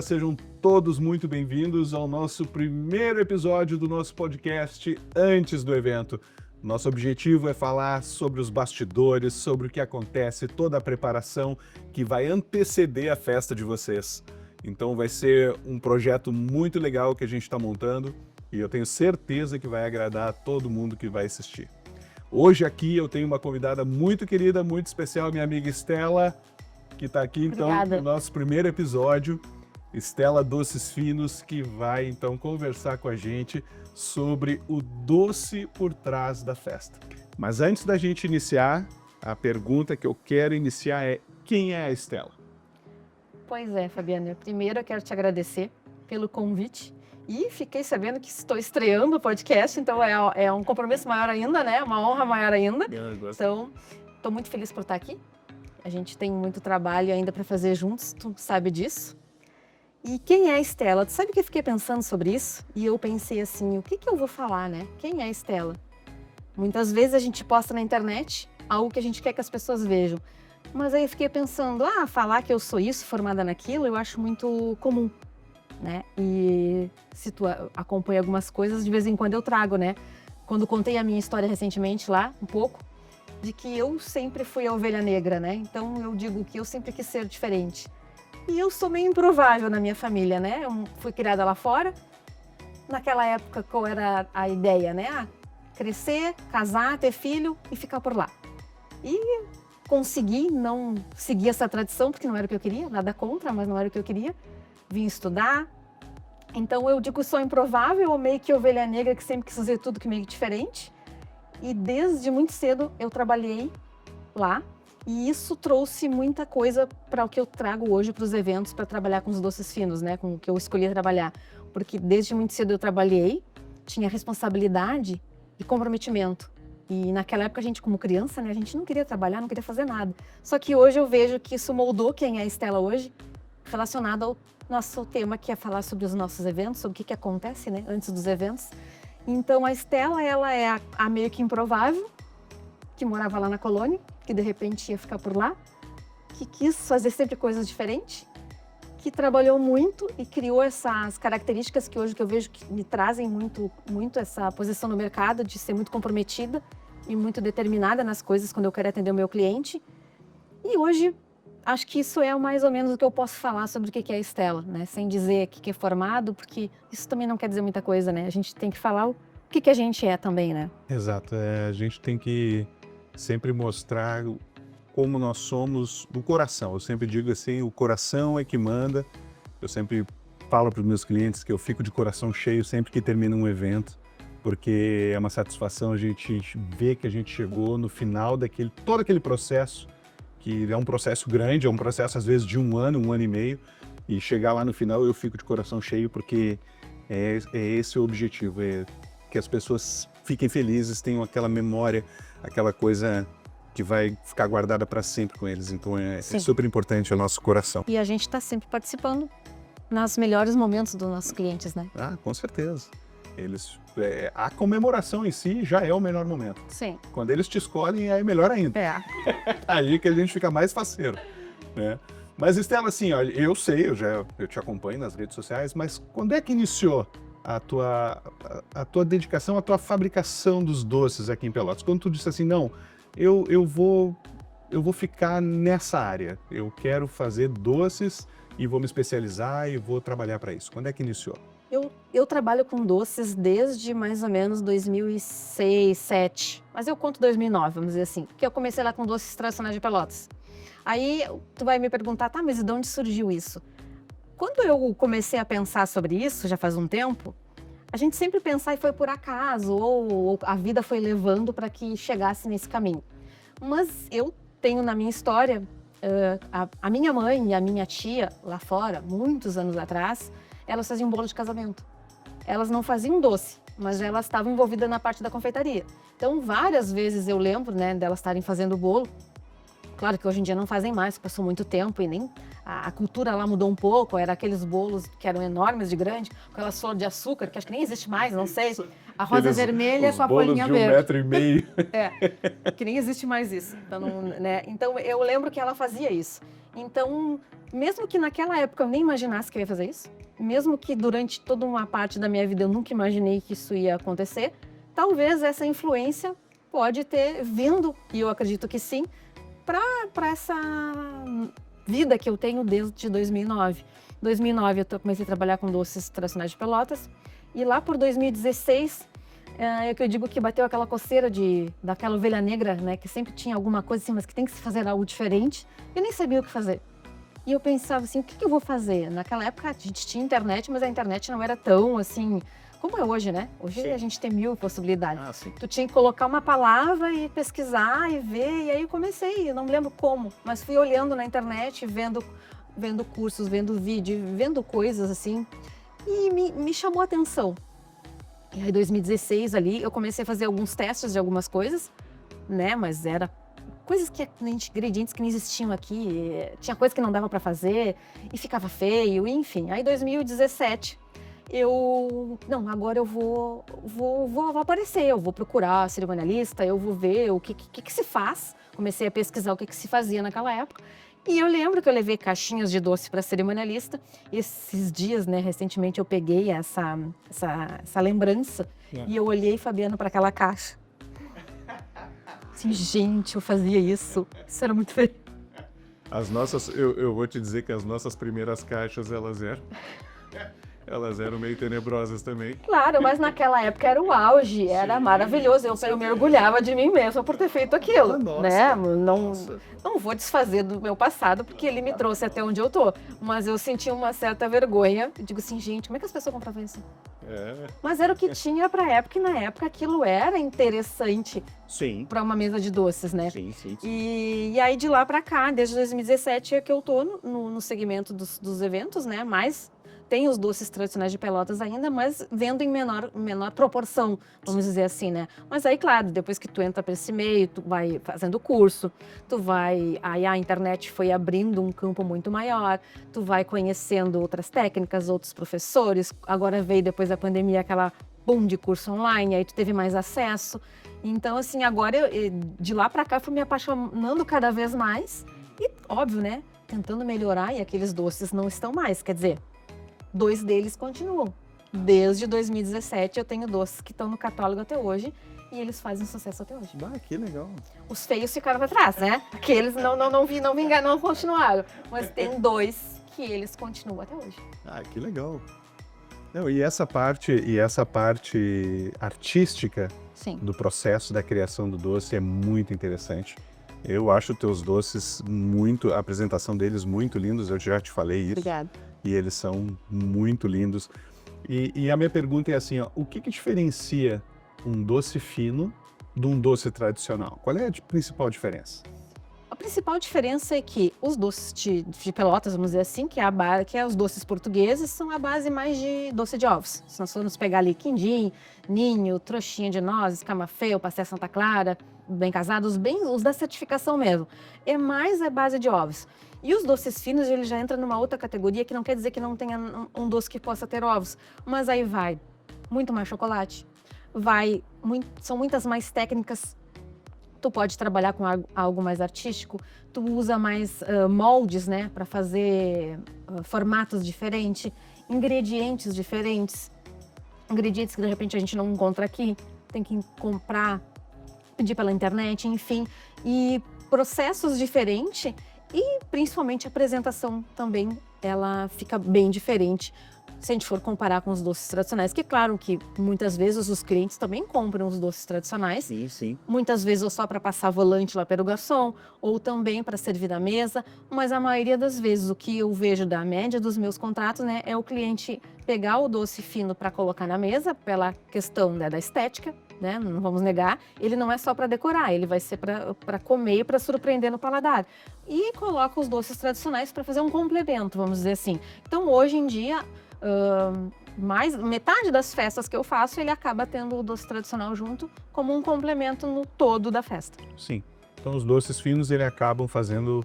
sejam todos muito bem-vindos ao nosso primeiro episódio do nosso podcast antes do evento. Nosso objetivo é falar sobre os bastidores, sobre o que acontece, toda a preparação que vai anteceder a festa de vocês. Então vai ser um projeto muito legal que a gente está montando e eu tenho certeza que vai agradar a todo mundo que vai assistir. Hoje aqui eu tenho uma convidada muito querida, muito especial, minha amiga Estela, que está aqui então Obrigada. no nosso primeiro episódio. Estela Doces Finos, que vai então conversar com a gente sobre o doce por trás da festa. Mas antes da gente iniciar, a pergunta que eu quero iniciar é: quem é a Estela? Pois é, Fabiana. Primeiro eu quero te agradecer pelo convite e fiquei sabendo que estou estreando o podcast, então é um compromisso maior ainda, né? Uma honra maior ainda. Então, estou muito feliz por estar aqui. A gente tem muito trabalho ainda para fazer juntos, tu sabe disso. E quem é a Estela? Tu sabe que eu fiquei pensando sobre isso? E eu pensei assim, o que eu vou falar, né? Quem é a Estela? Muitas vezes a gente posta na internet algo que a gente quer que as pessoas vejam. Mas aí eu fiquei pensando, falar que eu sou isso, formada naquilo, eu acho muito comum, né? E se tu acompanha algumas coisas, de vez em quando eu trago, né? Quando contei a minha história recentemente lá, um pouco, de que eu sempre fui a ovelha negra, né? Então eu digo que eu sempre quis ser diferente. E eu sou meio improvável na minha família, né? Eu fui criada lá fora. Naquela época, qual era a ideia, né? Crescer, casar, ter filho e ficar por lá. E consegui não seguir essa tradição, porque não era o que eu queria, nada contra, mas não era o que eu queria. Vim estudar. Então eu digo que sou improvável, ou meio que ovelha negra, que sempre quis fazer tudo que meio diferente. E desde muito cedo eu trabalhei lá. E isso trouxe muita coisa para o que eu trago hoje para os eventos, para trabalhar com os doces finos, né? Com o que eu escolhi trabalhar. Porque desde muito cedo eu trabalhei, tinha responsabilidade e comprometimento. E naquela época a gente, como criança, né? A gente não queria trabalhar, não queria fazer nada. Só que hoje eu vejo que isso moldou quem é a Estela hoje, relacionado ao nosso tema, que é falar sobre os nossos eventos, sobre o que acontece, né? Antes dos eventos. Então a Estela, ela é a meio que improvável, que morava lá na colônia, que de repente ia ficar por lá, que quis fazer sempre coisas diferentes, que trabalhou muito e criou essas características que hoje que eu vejo que me trazem muito essa posição no mercado, de ser muito comprometida e muito determinada nas coisas quando eu quero atender o meu cliente. E hoje, acho que isso é mais ou menos o que eu posso falar sobre o que é a Estela, né? Sem dizer que é formado, porque isso também não quer dizer muita coisa, né? A gente tem que falar o que a gente é também, né? Exato, a gente tem que sempre mostrar como nós somos do coração. Eu sempre digo assim, o coração é que manda. Eu sempre falo para os meus clientes que eu fico de coração cheio sempre que termina um evento, porque é uma satisfação a gente ver que a gente chegou no final todo aquele processo, que é um processo grande, é um processo às vezes de um ano e meio, e chegar lá no final eu fico de coração cheio, porque é esse o objetivo, é que as pessoas fiquem felizes, tenham aquela memória, aquela coisa que vai ficar guardada para sempre com eles. Então é super importante o nosso coração. E a gente está sempre participando nos melhores momentos dos nossos clientes, né? Com certeza. A comemoração em si já é o melhor momento. Sim. Quando eles te escolhem, é melhor ainda. Aí que a gente fica mais faceiro, né? Mas Estela, assim, olha, eu te acompanho nas redes sociais, mas quando é que iniciou a tua dedicação, a tua fabricação dos doces aqui em Pelotas? Quando tu disse assim, não, eu vou ficar nessa área, eu quero fazer doces e vou me especializar e vou trabalhar para isso. Quando é que iniciou? Eu trabalho com doces desde mais ou menos 2006, 2007, mas eu conto 2009, vamos dizer assim, porque eu comecei lá com doces tradicionais de Pelotas. Aí tu vai me perguntar, tá, mas de onde surgiu isso? Quando eu comecei a pensar sobre isso, já faz um tempo, a gente sempre pensa e foi por acaso, ou a vida foi levando para que chegasse nesse caminho. Mas eu tenho na minha história, a minha mãe e a minha tia lá fora, muitos anos atrás, elas faziam bolo de casamento. Elas não faziam doce, mas elas estavam envolvidas na parte da confeitaria. Então, várias vezes eu lembro, né, delas estarem fazendo bolo. Claro que hoje em dia não fazem mais, passou muito tempo e nem a cultura lá mudou um pouco. Era aqueles bolos que eram enormes de grande, com aquela flor de açúcar, que acho que nem existe mais, não sei. A rosa vermelha com a folhinha verde. Os bolos de 1,5 metro. Que nem existe mais isso. Então, né? Então, eu lembro que ela fazia isso. Então, mesmo que naquela época eu nem imaginasse que eu ia fazer isso, mesmo que durante toda uma parte da minha vida eu nunca imaginei que isso ia acontecer, talvez essa influência pode ter vindo, e eu acredito que sim, para essa vida que eu tenho desde 2009. Em 2009 eu comecei a trabalhar com doces tradicionais de Pelotas, e lá por 2016 é que eu digo que bateu aquela coceira daquela ovelha negra, né, que sempre tinha alguma coisa assim, mas que tem que se fazer algo diferente. Eu nem sabia o que fazer. E eu pensava assim, o que eu vou fazer? Naquela época a gente tinha internet, mas a internet não era tão assim como é hoje, né? Hoje Sim. a gente tem mil possibilidades. Sim. Tu tinha que colocar uma palavra e pesquisar e ver, e aí eu comecei, eu não me lembro como, mas fui olhando na internet, vendo cursos, vendo vídeo, vendo coisas assim, e me chamou a atenção. E aí, em 2016 ali, eu comecei a fazer alguns testes de algumas coisas, né? Mas era coisas ingredientes que não existiam aqui, tinha coisa que não dava para fazer e ficava feio, enfim. Aí, em 2017, agora eu vou aparecer, eu vou procurar cerimonialista, eu vou ver o que se faz. Comecei a pesquisar o que se fazia naquela época. E eu lembro que eu levei caixinhas de doce para cerimonialista. Esses dias, né, recentemente eu peguei essa lembrança e eu olhei, Fabiana, para aquela caixa. Assim, gente, eu fazia isso. Isso era muito feio. Eu vou te dizer que as nossas primeiras caixas, elas eram meio tenebrosas também. Claro, mas naquela época era o auge, era maravilhoso. Eu me orgulhava de mim mesma por ter feito aquilo, né? Não vou desfazer do meu passado, porque ele me trouxe até onde eu tô. Mas eu senti uma certa vergonha. Eu digo assim, gente, como é que as pessoas compravam isso? Mas era o que tinha pra época, e na época aquilo era interessante para uma mesa de doces, né? Sim. E aí de lá pra cá, desde 2017 é que eu tô no segmento dos eventos, né? Mas tem os doces tradicionais de Pelotas ainda, mas vendo em menor proporção, vamos dizer assim, né? Mas aí, claro, depois que tu entra para esse meio, tu vai fazendo curso, aí a internet foi abrindo um campo muito maior, tu vai conhecendo outras técnicas, outros professores. Agora veio, depois da pandemia, aquela boom de curso online, aí tu teve mais acesso. Então, assim, agora, de lá para cá, fui me apaixonando cada vez mais e, óbvio, né? Tentando melhorar, e aqueles doces não estão mais, quer dizer, 2 deles continuam. Desde 2017 eu tenho doces que estão no catálogo até hoje e eles fazem sucesso até hoje. Que legal. Os feios ficaram para trás, né? Aqueles não continuaram. Mas tem 2 que eles continuam até hoje. Que legal. Não, e essa parte artística Sim. do processo da criação do doce é muito interessante. Eu acho teus doces a apresentação deles muito lindos, eu já te falei isso. Obrigada. E eles são muito lindos. E a minha pergunta é assim, ó, o que diferencia um doce fino de um doce tradicional? Qual é a principal diferença? A principal diferença é que os doces de Pelotas, vamos dizer assim, que é os doces portugueses, são a base mais de doce de ovos. Se nós formos pegar ali quindim, ninho, trouxinha de nozes, camafeu, pastel Santa Clara, bem casados, os da certificação mesmo. É mais a base de ovos. E os doces finos, ele já entra numa outra categoria, que não quer dizer que não tenha um doce que possa ter ovos, mas aí vai muito mais chocolate, são muitas mais técnicas. Tu pode trabalhar com algo mais artístico, tu usa mais moldes, né, para fazer formatos diferentes, ingredientes diferentes, ingredientes que de repente a gente não encontra aqui, tem que comprar, pedir pela internet, enfim, e processos diferentes. E principalmente a apresentação também, ela fica bem diferente se a gente for comparar com os doces tradicionais, que é claro que muitas vezes os clientes também compram os doces tradicionais. Sim. Muitas vezes ou só para passar volante lá para o garçom, ou também para servir na mesa, mas a maioria das vezes o que eu vejo da média dos meus contratos, né, é o cliente pegar o doce fino para colocar na mesa, pela questão, né, da estética, né, não vamos negar, ele não é só para decorar, ele vai ser para comer e para surpreender no paladar. E coloca os doces tradicionais para fazer um complemento, vamos dizer assim. Então, hoje em dia, mais metade das festas que eu faço, ele acaba tendo o doce tradicional junto como um complemento no todo da festa. Sim. Então, os doces finos, ele acabam fazendo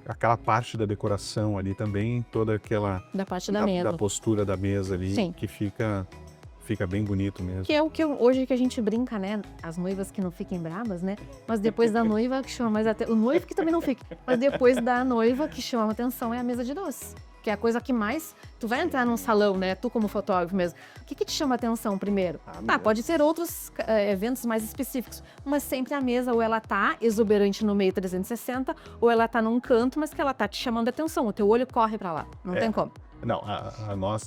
aquela parte da decoração ali também, toda aquela... Da parte da mesa. Da postura da mesa ali, Sim. que fica Fica bem bonito mesmo. Que é o que hoje que a gente brinca, né? As noivas que não fiquem bravas, né? Mas depois da noiva que chama mais atenção. O noivo que também não fica. Mas depois da noiva que chama atenção é a mesa de doce. Que é a coisa que mais... Tu vai entrar num salão, né? Tu como fotógrafo mesmo. O que te chama atenção primeiro? Pode ser outros eventos mais específicos. Mas sempre a mesa, ou ela tá exuberante no meio 360, ou ela tá num canto, mas que ela tá te chamando atenção. O teu olho corre pra lá. Não tem como. Não,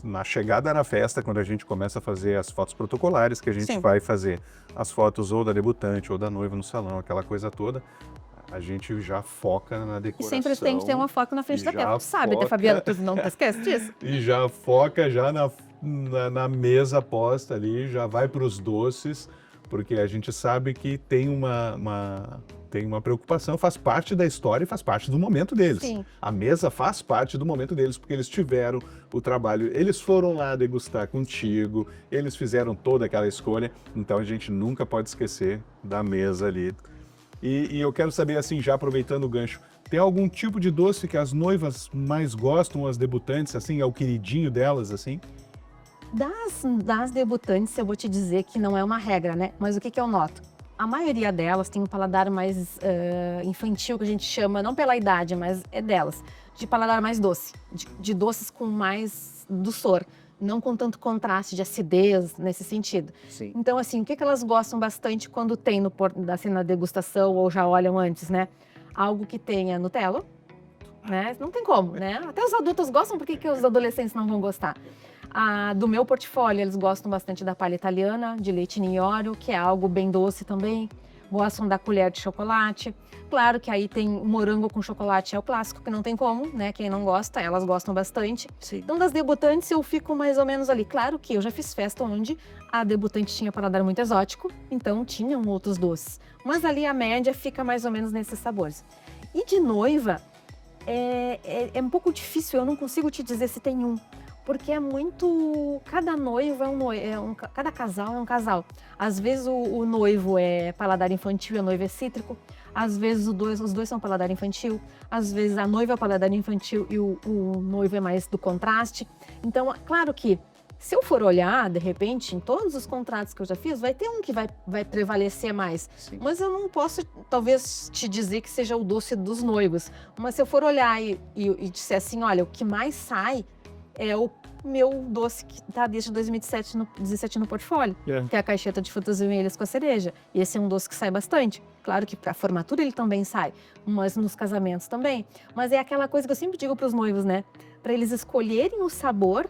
na chegada na festa, quando a gente começa a fazer as fotos protocolares, que a gente vai fazer as fotos ou da debutante ou da noiva no salão, aquela coisa toda, a gente já foca na decoração. E sempre tem que ter uma foto na frente da tela. Tu sabe, né, Fabiana? Tu não esquece disso? E já foca já na mesa posta ali, já vai para os doces, porque a gente sabe que tem uma preocupação, faz parte da história e faz parte do momento deles. Sim. A mesa faz parte do momento deles, porque eles tiveram o trabalho, eles foram lá degustar contigo, eles fizeram toda aquela escolha, então a gente nunca pode esquecer da mesa ali. E eu quero saber, assim, já aproveitando o gancho, tem algum tipo de doce que as noivas mais gostam, as debutantes, assim, é o queridinho delas, assim? Das debutantes, eu vou te dizer que não é uma regra, né? Mas o que eu noto? A maioria delas tem um paladar mais infantil, que a gente chama, não pela idade, mas é delas, de paladar mais doce, de doces com mais doçor, não com tanto contraste de acidez nesse sentido. Sim. Então, assim, o que elas gostam bastante quando tem assim, na degustação ou já olham antes, né? Algo que tenha Nutella, né? Não tem como, né? Até os adultos gostam, por que os adolescentes não vão gostar? Do meu portfólio, eles gostam bastante da palha italiana, de leite ninhório, que é algo bem doce também. Gostam da colher de chocolate. Claro que aí tem morango com chocolate, é o clássico, que não tem como, né? Quem não gosta, elas gostam bastante. Sim. Então, das debutantes, eu fico mais ou menos ali. Claro que eu já fiz festa onde a debutante tinha paladar muito exótico, então tinham outros doces. Mas ali a média fica mais ou menos nesses sabores. E de noiva, é um pouco difícil, eu não consigo te dizer se tem um. Porque é muito... Cada noivo cada casal é um casal. Às vezes o noivo é paladar infantil e a noiva é cítrico. Às vezes os dois são paladar infantil. Às vezes a noiva é paladar infantil e o noivo é mais do contraste. Então, claro que se eu for olhar, de repente, em todos os contratos que eu já fiz, vai ter um que vai prevalecer mais. Sim. Mas eu não posso, talvez, te dizer que seja o doce dos noivos. Mas se eu for olhar e disser assim, olha, o que mais sai é o meu doce que está desde 2017 no portfólio, que é a caixeta de frutas vermelhas com a cereja. E esse é um doce que sai bastante. Claro que para a formatura ele também sai, mas nos casamentos também. Mas é aquela coisa que eu sempre digo para os noivos, né? Para eles escolherem o sabor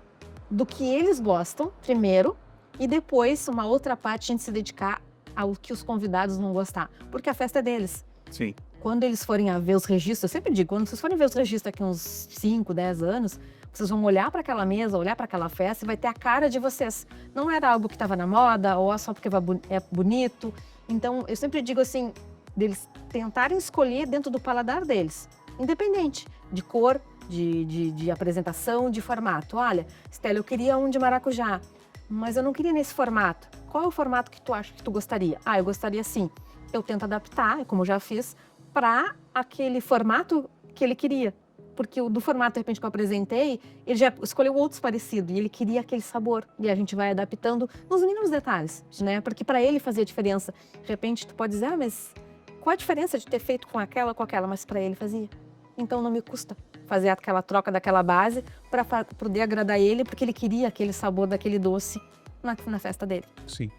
do que eles gostam, primeiro, e depois, uma outra parte, a gente se dedicar ao que os convidados vão gostar. Porque a festa é deles. Sim. Quando eles forem a ver os registros, eu sempre digo, quando vocês forem ver os registros daqui uns 5, 10 anos, vocês vão olhar para aquela mesa, olhar para aquela festa e vai ter a cara de vocês. Não era algo que estava na moda ou só porque é bonito. Então, eu sempre digo assim, deles tentarem escolher dentro do paladar deles, independente de cor, de apresentação, de formato. Olha, Stella, eu queria um de maracujá, mas eu não queria nesse formato. Qual é o formato que tu acha que tu gostaria? Eu gostaria assim. Eu tento adaptar, como eu já fiz, para aquele formato que ele queria. Porque do formato, de repente, que eu apresentei, ele já escolheu outros parecidos e ele queria aquele sabor. E a gente vai adaptando nos mínimos detalhes, né? Porque para ele fazia diferença. De repente, tu pode dizer, mas qual a diferença de ter feito com aquela? Mas para ele fazia. Então não me custa fazer aquela troca daquela base para poder agradar ele, porque ele queria aquele sabor daquele doce na festa dele. Sim.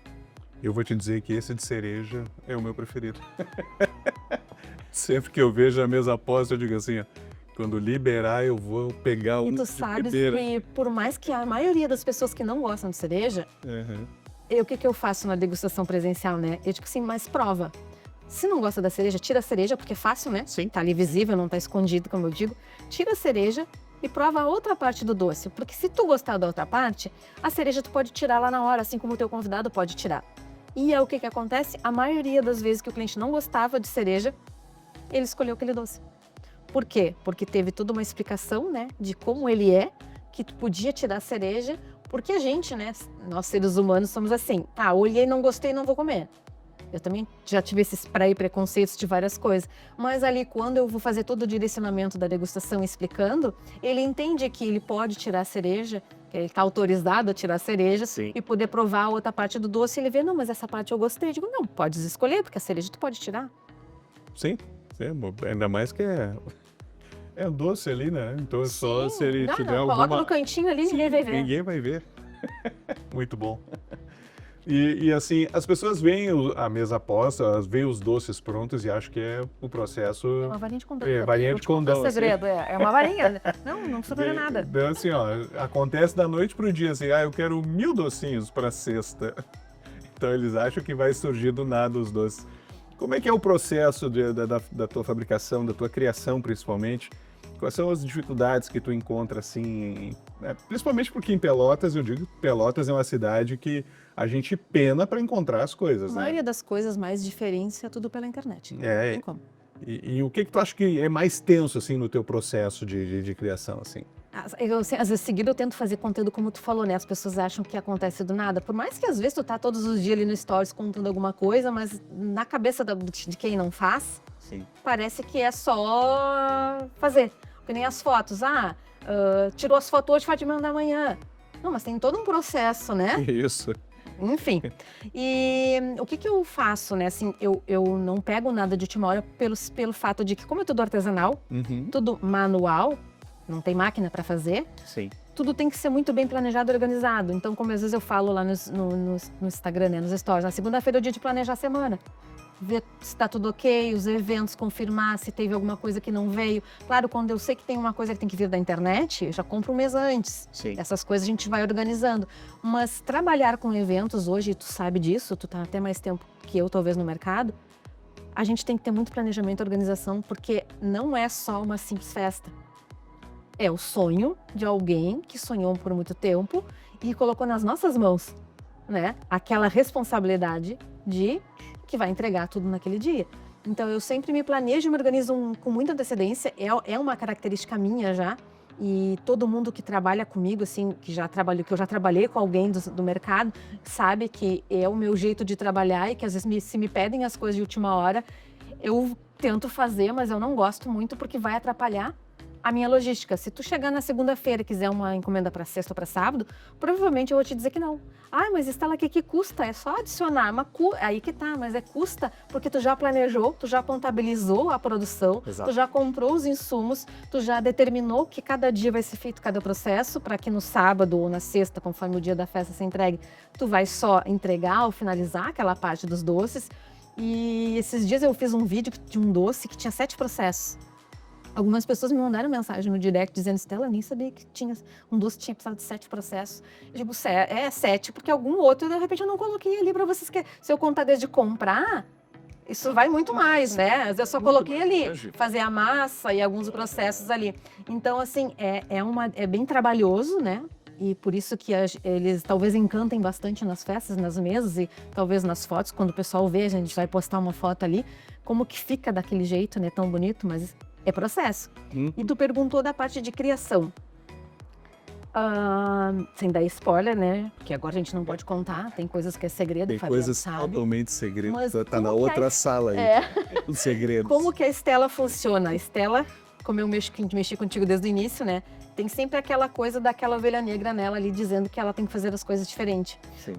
Eu vou te dizer que esse de cereja é o meu preferido. Sempre que eu vejo a mesa posta, eu digo assim, ó, quando liberar, eu vou pegar E tu sabes que, por mais que a maioria das pessoas que não gostam de cereja, o que eu faço na degustação presencial, né? Eu digo assim, mas prova. Se não gosta da cereja, tira a cereja, porque é fácil, né? Sim. Tá ali visível, não tá escondido, como eu digo. Tira a cereja e prova a outra parte do doce. Porque se tu gostar da outra parte, a cereja tu pode tirar lá na hora, assim como o teu convidado pode tirar. E é o que acontece? A maioria das vezes que o cliente não gostava de cereja, ele escolheu aquele doce. Por quê? Porque teve toda uma explicação, né, de como ele é, que tu podia tirar a cereja, porque a gente, né, nós seres humanos somos assim, olhei, não gostei, não vou comer. Eu também já tive esses preconceitos de várias coisas, mas ali quando eu vou fazer todo o direcionamento da degustação explicando, ele entende que ele pode tirar a cereja Ele está autorizado a tirar a cereja Sim. e poder provar a outra parte do doce. Ele vê, não, mas essa parte eu gostei. Eu digo, não, podes escolher, porque a cereja tu pode tirar. Sim, ainda mais que é um doce ali, né? Então só se ele tiver alguma... Coloca no cantinho ali, ninguém vai ver. Ninguém vai ver. Muito bom. E assim, as pessoas veem a mesa posta, elas veem os doces prontos e acham que é o processo... É uma varinha de condão. Varinha de condão. É segredo, é uma varinha. Não precisa fazer nada. Então, assim, ó, acontece da noite pro dia, assim, eu quero 1000 docinhos pra sexta. Então eles acham que vai surgir do nada os doces. Como é que é o processo da tua fabricação, da tua criação, principalmente? Quais são as dificuldades que tu encontra, assim, principalmente porque em Pelotas, eu digo, Pelotas é uma cidade que a gente pena para encontrar as coisas, A né? maioria das coisas mais diferentes é tudo pela internet. Não tem como. E o que tu acha que é mais tenso, assim, no teu processo de criação, assim? Às vezes, seguido, eu tento fazer conteúdo como tu falou, né? As pessoas acham que acontece do nada. Por mais que, às vezes, tu tá todos os dias ali no Stories contando alguma coisa, mas na cabeça de quem não faz, Sim. parece que é só fazer. Que nem as fotos. Tirou as fotos hoje, pode mandar amanhã. Não, mas tem todo um processo, né? Isso. Enfim. E o que eu faço, né? Assim, eu não pego nada de última hora pelo fato de que, como é tudo artesanal, tudo manual, não tem máquina para fazer, Sim. tudo tem que ser muito bem planejado e organizado. Então, como às vezes eu falo lá no Instagram, né, nos stories, na segunda-feira é o dia de planejar a semana. Ver se está tudo ok, os eventos, confirmar se teve alguma coisa que não veio. Claro, quando eu sei que tem uma coisa que tem que vir da internet, eu já compro um mês antes. Sim. Essas coisas a gente vai organizando. Mas trabalhar com eventos hoje, tu sabe disso, tu tá até mais tempo que eu, talvez, no mercado, a gente tem que ter muito planejamento e organização, porque não é só uma simples festa. É o sonho de alguém que sonhou por muito tempo e colocou nas nossas mãos, né? Aquela responsabilidade de que vai entregar tudo naquele dia. Então, eu sempre me planejo e me organizo com muita antecedência. É uma característica minha já. E todo mundo que trabalha comigo, assim, que eu já trabalhei com alguém do mercado, sabe que é o meu jeito de trabalhar e que às vezes se me pedem as coisas de última hora, eu tento fazer, mas eu não gosto muito porque vai atrapalhar a minha logística. Se tu chegar na segunda-feira e quiser uma encomenda para sexta ou para sábado, provavelmente eu vou te dizer que não. Mas Estela, o que custa? É só adicionar. Aí que tá, mas custa porque tu já planejou, tu já contabilizou a produção, Exato. tu já comprou os insumos, tu já determinou que cada dia vai ser feito cada processo para que no sábado ou na sexta, conforme o dia da festa se entregue, tu vai só entregar ou finalizar aquela parte dos doces. E esses dias eu fiz um vídeo de um doce que tinha 7 processos. Algumas pessoas me mandaram mensagem no direct dizendo, Estela, eu nem sabia que um doce tinha precisado de 7 processos. Eu digo, 7, porque algum outro, de repente, eu não coloquei ali para vocês. Se eu contar desde comprar, isso vai muito mais, né? Eu só coloquei ali, fazer a massa e alguns processos ali. Então, assim, é bem trabalhoso, né? E por isso que eles talvez encantem bastante nas festas, nas mesas e talvez nas fotos. Quando o pessoal vê, a gente vai postar uma foto ali, como que fica daquele jeito, né? Tão bonito, mas... é processo. E tu perguntou da parte de criação. Sem dar spoiler, né? Porque agora a gente não pode contar, tem coisas que é segredo. Tem coisas totalmente segredo. Mas Tá na outra sala aí. Os segredos. Como que a Estela funciona? A Estela, como eu mexi contigo desde o início, né? Tem sempre aquela coisa daquela ovelha negra nela ali, dizendo que ela tem que fazer as coisas diferentes. Sim.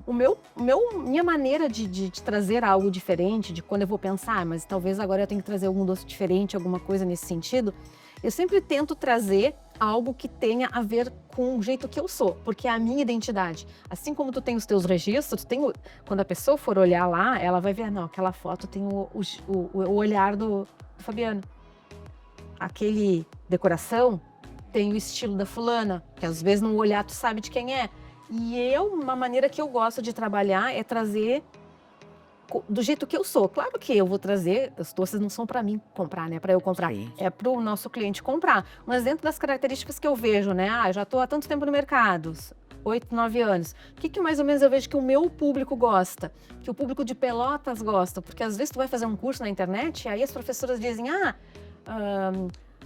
Minha maneira de trazer algo diferente, de quando eu vou pensar, mas talvez agora eu tenho que trazer algum doce diferente, alguma coisa nesse sentido, eu sempre tento trazer algo que tenha a ver com o jeito que eu sou, porque é a minha identidade. Assim como tu tem os teus registros, quando a pessoa for olhar lá, ela vai ver, não, aquela foto tem o olhar do Fabiano. Aquele decoração tem o estilo da fulana, que às vezes no olhar tu sabe de quem é. E uma maneira que eu gosto de trabalhar é trazer do jeito que eu sou. Claro que eu vou trazer, os doces não são para mim comprar, né? Para eu comprar, Sim. é para o nosso cliente comprar. Mas dentro das características que eu vejo, né? Eu já estou há tanto tempo no mercado, 8, 9 anos. O que mais ou menos eu vejo que o meu público gosta? Que o público de Pelotas gosta? Porque às vezes tu vai fazer um curso na internet e aí as professoras dizem,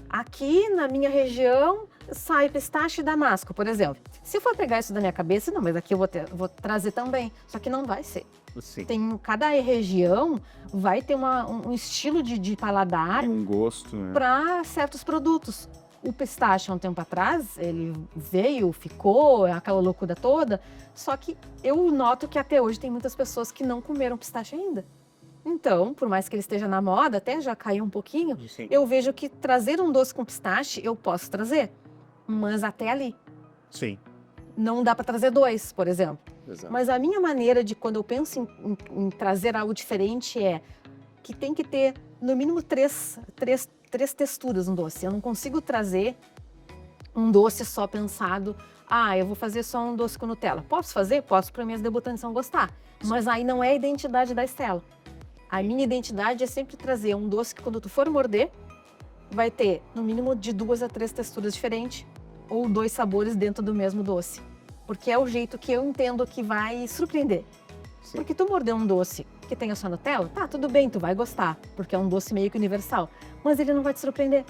aqui na minha região sai pistache e damasco, por exemplo. Se eu for pegar isso da minha cabeça, não, mas aqui eu vou trazer também. Só que não vai ser. Sim. Cada região vai ter um estilo de paladar Um gosto, né? para certos produtos. O pistache, há um tempo atrás, ele veio, ficou, aquela loucura toda, só que eu noto que até hoje tem muitas pessoas que não comeram pistache ainda. Então, por mais que ele esteja na moda, até já caiu um pouquinho, Sim. eu vejo que trazer um doce com pistache, eu posso trazer, mas até ali. Sim. Não dá para trazer 2, por exemplo. Exato. Mas a minha maneira de, quando eu penso em trazer algo diferente, é que tem que ter, no mínimo, três texturas no doce. Eu não consigo trazer um doce só pensado, eu vou fazer só um doce com Nutella. Posso fazer? Posso, para minhas debutantes vão gostar. Mas aí não é a identidade da Stella. A minha identidade é sempre trazer um doce que, quando tu for morder, vai ter, no mínimo, de 2 a 3 texturas diferentes ou 2 sabores dentro do mesmo doce. Porque é o jeito que eu entendo que vai surpreender. Sim. Porque tu morder um doce que tenha só Nutella, tá, tudo bem, tu vai gostar, porque é um doce meio que universal. Mas ele não vai te surpreender.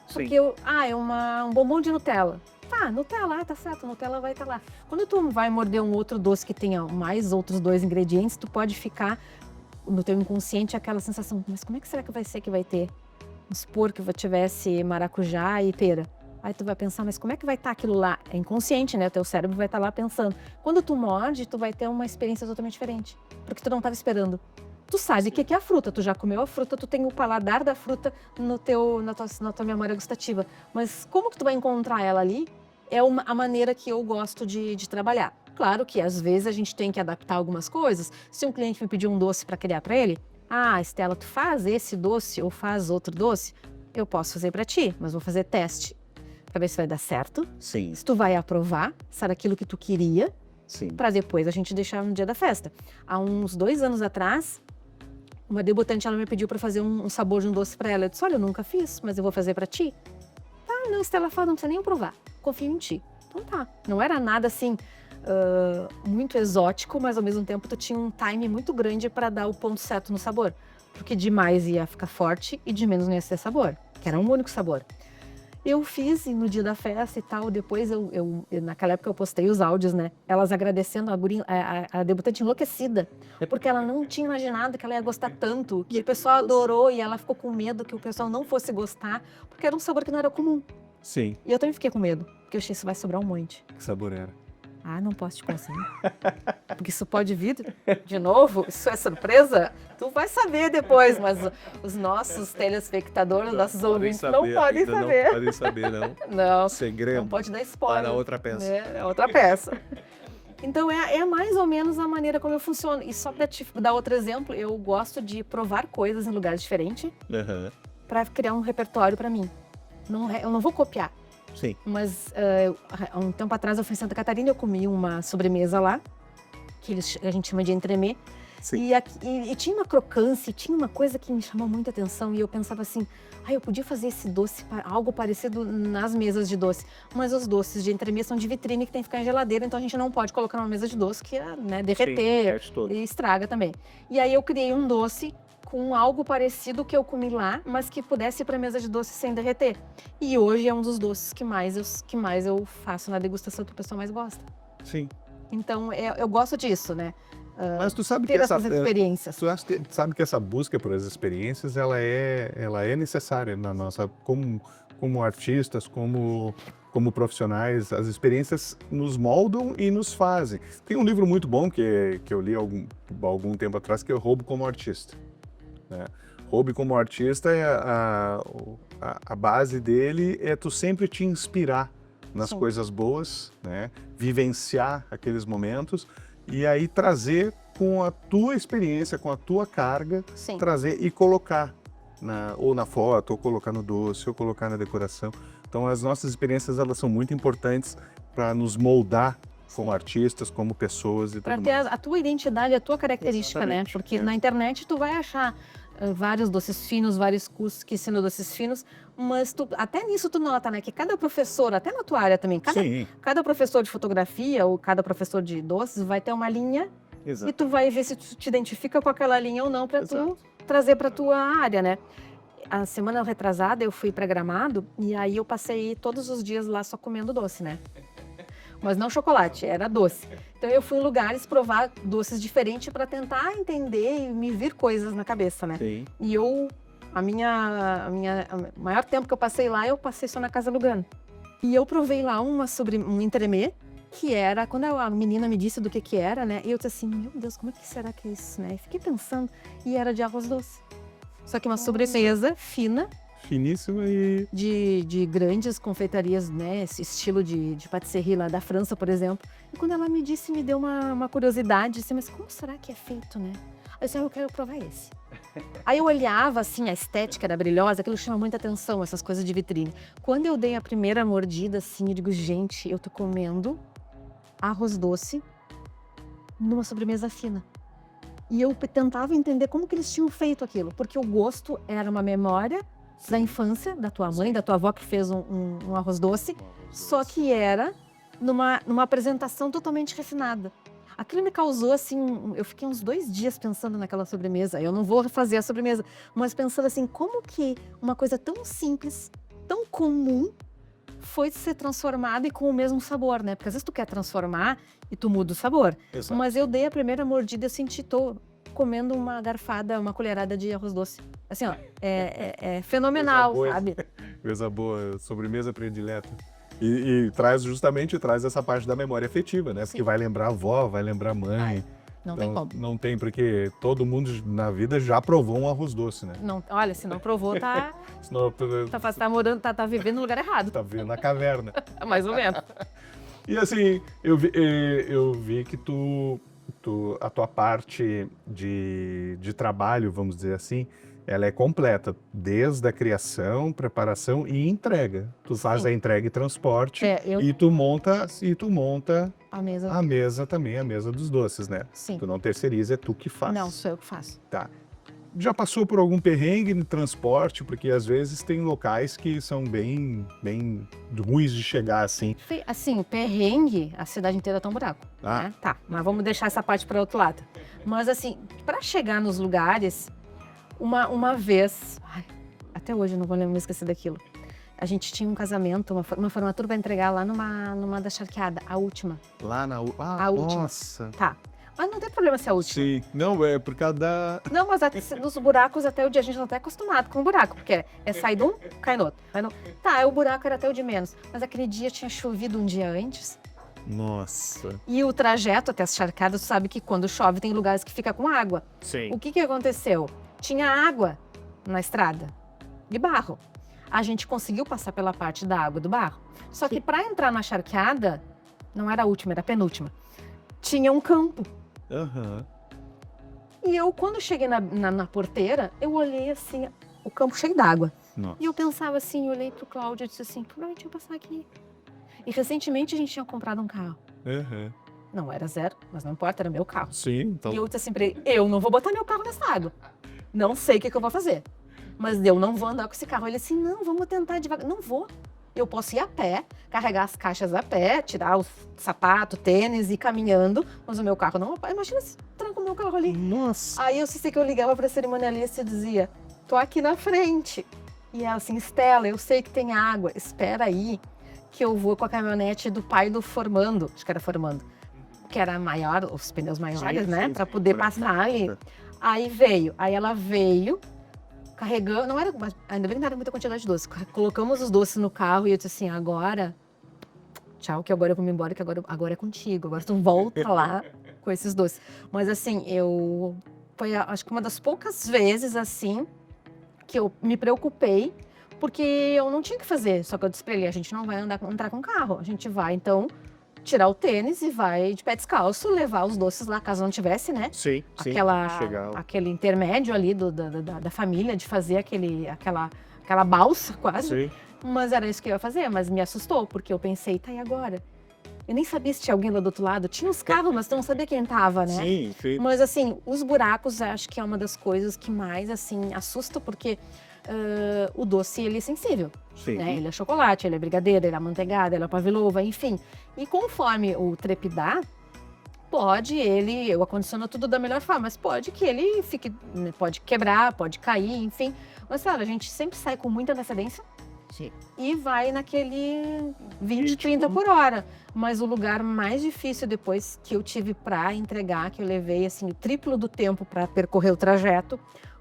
Sim. Porque um bombom de Nutella. Tá, Nutella, tá certo, Nutella vai estar lá. Quando tu vai morder um outro doce que tenha mais outros 2 ingredientes, tu pode ficar no teu inconsciente aquela sensação, mas como é que será que vai ser que vai ter? Vamos supor que tivesse maracujá e pera. Aí tu vai pensar, mas como é que vai estar aquilo lá? É inconsciente, né? O teu cérebro vai estar lá pensando. Quando tu morde, tu vai ter uma experiência totalmente diferente. Porque tu não estava esperando. Tu sabe o que é a fruta, tu já comeu a fruta, tu tem o paladar da fruta na tua memória gustativa. Mas como que tu vai encontrar ela ali? É a maneira que eu gosto de trabalhar. Claro que às vezes a gente tem que adaptar algumas coisas. Se um cliente me pedir um doce para criar para ele, Stella, tu faz esse doce ou faz outro doce? Eu posso fazer para ti, mas vou fazer teste. Para ver se vai dar certo. Sim. Se tu vai aprovar, se era aquilo que tu queria, Sim. para depois a gente deixar no dia da festa. Há uns 2 anos atrás, uma debutante, ela me pediu para fazer um sabor de um doce para ela. Eu disse, olha, eu nunca fiz, mas eu vou fazer para ti. Tá, não, Stella, fala, não precisa nem provar. Confio em ti. Então tá. Não era nada assim muito exótico, mas ao mesmo tempo tu tinha um time muito grande para dar o ponto certo no sabor. Porque de mais ia ficar forte e de menos não ia ser sabor, que era um único sabor. Eu fiz e no dia da festa e tal, depois naquela época eu postei os áudios, né? Elas agradecendo a debutante enlouquecida, porque ela não tinha imaginado que ela ia gostar tanto, que o pessoal adorou e ela ficou com medo que o pessoal não fosse gostar, porque era um sabor que não era comum. Sim. E eu também fiquei com medo, porque eu achei que isso vai sobrar um monte. Que sabor era? Não posso te contar. Porque isso pode vir de novo, isso é surpresa? Tu vai saber depois, mas os nossos telespectadores, nossos ouvintes não podem saber. Não podem saber, não. Não, Segredo. não pode dar spoiler. Para outra peça. É outra peça. Então, é mais ou menos a maneira como eu funciono. E só para te dar outro exemplo, eu gosto de provar coisas em lugares diferentes para criar um repertório para mim. Eu não vou copiar. Sim. Mas há um tempo atrás eu fui em Santa Catarina, eu comi uma sobremesa lá, que a gente chama de entremê. Sim. E tinha uma crocância, tinha uma coisa que me chamou muita atenção e eu pensava assim, eu podia fazer esse doce, algo parecido nas mesas de doce. Mas os doces de entremê são de vitrine que tem que ficar em geladeira, então a gente não pode colocar numa mesa de doce que ia derreter e estraga também. E aí eu criei um doce com algo parecido que eu comi lá, mas que pudesse ir para a mesa de doce sem derreter. E hoje é um dos doces que mais eu faço na degustação que o pessoal mais gosta. Sim. Então, eu gosto disso, né? Mas tu sabe ter que essas experiências. Tu sabe que essa busca por experiências, ela é necessária na nossa, como artistas, como profissionais. As experiências nos moldam e nos fazem. Tem um livro muito bom que eu li algum tempo atrás, que é o Roubo como Artista. Né? Hobby como artista, a base dele é tu sempre te inspirar nas coisas boas, né? Vivenciar aqueles momentos e aí trazer com a tua experiência, com a tua carga, trazer e colocar ou na foto, ou colocar no doce, ou colocar na decoração. Então as nossas experiências, elas são muito importantes para nos moldar como artistas, como pessoas e tudo mais. Para ter a tua identidade, a tua característica, né? Porque na internet tu vai achar vários doces finos, vários cursos que ensinam doces finos, mas até nisso tu nota, né? Que cada professor, até na tua área também, cada professor de fotografia ou cada professor de doces vai ter uma linha e tu vai ver se tu te identifica com aquela linha ou não para tu trazer para tua área, né? A semana retrasada eu fui para Gramado e aí eu passei todos os dias lá só comendo doce, né? Mas não chocolate, era doce. Então eu fui em lugares provar doces diferentes para tentar entender e me vir coisas na cabeça, né? Sim. E eu O maior tempo que eu passei lá, eu passei só na Casa Lugano. E eu provei lá um entremê, que era, quando a menina me disse do que era, né? E eu disse assim, meu Deus, como é que será que é isso, né? E fiquei pensando, e era de arroz doce. Só que uma sobremesa fina, Finíssima e... de grandes confeitarias, né? Esse estilo de patisserie lá da França, por exemplo. E quando ela me disse, me deu uma curiosidade, assim, mas como será que é feito, né? Aí eu disse, eu quero provar esse. Aí eu olhava, assim, a estética era brilhosa, aquilo chama muita atenção, essas coisas de vitrine. Quando eu dei a primeira mordida, assim, eu digo, gente, eu tô comendo arroz doce numa sobremesa fina. E eu tentava entender como que eles tinham feito aquilo, porque o gosto era uma memória da infância, da tua mãe, da tua avó que fez um arroz doce, só que era numa apresentação totalmente refinada. Aquilo me causou, assim, eu fiquei uns 2 dias pensando naquela sobremesa. Eu não vou fazer a sobremesa, mas pensando assim, como que uma coisa tão simples, tão comum, foi ser transformada e com o mesmo sabor, né? Porque às vezes tu quer transformar e tu muda o sabor. Exato. Mas eu dei a primeira mordida e eu senti, tô comendo uma garfada, uma colherada de arroz doce. Assim, ó, é fenomenal, Coisa boa. sabe? Coisa boa, sobremesa predileta. E traz essa parte da memória afetiva, né? Porque vai lembrar a avó, vai lembrar a mãe. Não tem como. Não tem, porque todo mundo na vida já provou um arroz doce, né? Não, olha, se não provou, tá Senão morando, tá vivendo no lugar errado. tá vendo na caverna. Mais ou menos. E assim, eu vi que a tua parte de trabalho, vamos dizer assim, ela é completa, desde a criação, preparação e entrega. Tu faz a entrega e transporte e tu monta A mesa. a mesa também, a mesa dos doces, né? Sim. Tu não terceiriza, é tu que faz. Não, sou eu que faço. Tá. Já passou por algum perrengue no transporte? Porque às vezes tem locais que são bem ruins de chegar assim. Assim, perrengue, a cidade inteira tá um buraco. Ah. Né? Tá, mas vamos deixar essa parte para outro lado. Mas assim, para chegar nos lugares, uma vez, até hoje eu não vou me esquecer daquilo. A gente tinha um casamento, uma formatura para entregar lá numa da Charqueada, a última. Lá na... A última. Nossa. Tá. Mas não tem problema ser a última. Sim. Não, é por causa da... Não, mas nos buracos até o dia a gente não tá acostumado com o buraco, porque é sair de um, cai no outro. Tá, o buraco era até o de menos. Mas aquele dia tinha chovido um dia antes. Nossa. E o trajeto até as charcadas, tu sabe que quando chove tem lugares que fica com água. Sim. O que aconteceu? Tinha água na estrada, de barro. A gente conseguiu passar pela parte da água do barro. Só que para entrar na charqueada, não era a última, era a penúltima, tinha um campo. Aham. E eu, quando cheguei na porteira, eu olhei assim, o campo cheio d'água. Nossa. E eu pensava assim, eu olhei pro Cláudio e disse assim, provavelmente eu passar aqui. E recentemente a gente tinha comprado um carro. Aham. Não era zero, mas não importa, era meu carro. Sim, então... E eu disse assim pra ele, eu não vou botar meu carro nessa água. Não sei o que eu vou fazer. Mas eu não vou andar com esse carro. Ele assim, não, vamos tentar devagar. Não vou. Eu posso ir a pé, carregar as caixas a pé, tirar o sapato, tênis e ir caminhando. Mas o meu carro não... Imagina se tranca o meu carro ali. Nossa. Aí eu sei que eu ligava pra cerimonialista e dizia, tô aqui na frente. E ela assim, Estela, eu sei que tem água, espera aí que eu vou com a caminhonete do pai do formando, acho que era formando, que era maior, os pneus maiores, Sim, né, sim, pra poder passar ali. Aí ela veio, carregando, não era, ainda bem que não era muita quantidade de doces, colocamos os doces no carro e eu disse assim, agora, tchau, que agora eu vou me embora, que agora é contigo, agora tu volta lá com esses doces. Mas assim, foi acho que uma das poucas vezes assim, que eu me preocupei, porque eu não tinha o que fazer. Só que eu disse pra ele, a gente não vai entrar com carro. A gente vai, então, tirar o tênis e vai de pé descalço, levar os doces lá, caso não tivesse, né? Sim, sim. Aquele intermédio ali da família, de fazer aquela balsa quase. Sim. Mas era isso que eu ia fazer, mas me assustou, porque eu pensei, tá, e agora? Eu nem sabia se tinha alguém lá do outro lado. Tinha os carros, mas tu não sabia quem tava, né? Sim, sim. Mas assim, os buracos acho que é uma das coisas que mais, assim, assusta, porque o doce, ele é sensível, Sim. né? Ele é chocolate, ele é brigadeiro, ele é amanteigado, ele é pavlova, enfim. E conforme o trepidar, eu acondiciono tudo da melhor forma, mas pode que ele fique, pode quebrar, pode cair, enfim. Mas, claro, a gente sempre sai com muita antecedência. Sim. E vai naquele 20, 30 por hora. Mas o lugar mais difícil depois que eu tive para entregar, que eu levei assim o triplo do tempo para percorrer o trajeto,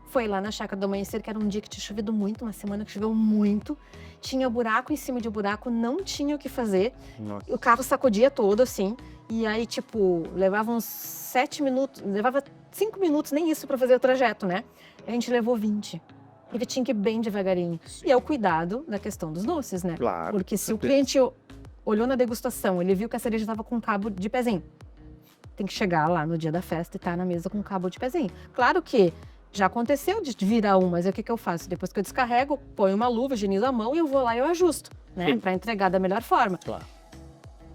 Foi lá na Chácara do Amanhecer, que era um dia que tinha chovido muito, uma semana que choveu muito. Tinha buraco em cima de buraco, não tinha o que fazer. Nossa. O carro sacudia todo, assim. E aí, tipo, levava uns 7 minutos, levava 5 minutos, nem isso pra fazer o trajeto, né? A gente levou 20. Porque tinha que ir bem devagarinho. E é o cuidado da questão dos doces, né? Claro. Porque se o cliente olhou na degustação, ele viu que a cereja estava com cabo de pezinho. Tem que chegar lá no dia da festa e estar na mesa com cabo de pezinho. Claro que já aconteceu de virar um, mas aí o que eu faço? Depois que eu descarrego, ponho uma luva, higienizo a mão e eu vou lá e eu ajusto, né? Para entregar da melhor forma. Claro.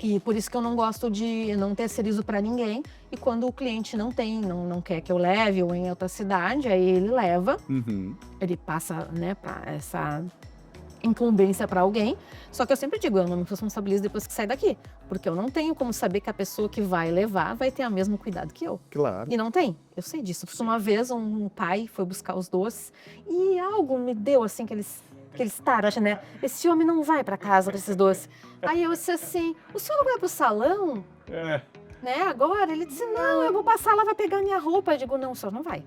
E por isso que eu não gosto de não terceirizo para ninguém. E quando o cliente não tem, não quer que eu leve ou em outra cidade, aí ele leva, Uhum. ele passa, né, essa incumbência para alguém. Só que eu sempre digo, eu não me responsabilizo depois que sai daqui. Porque eu não tenho como saber que a pessoa que vai levar vai ter o mesmo cuidado que eu. Claro. E não tem, eu sei disso. Porque uma vez um pai foi buscar os doces e algo me deu assim aqueles taras, né? Esse homem não vai para casa com esses doces. Aí eu disse assim, o senhor não vai pro salão? Né, agora? Ele disse, não, eu vou passar lá, vai pegar minha roupa. Eu digo, não, o senhor não vai.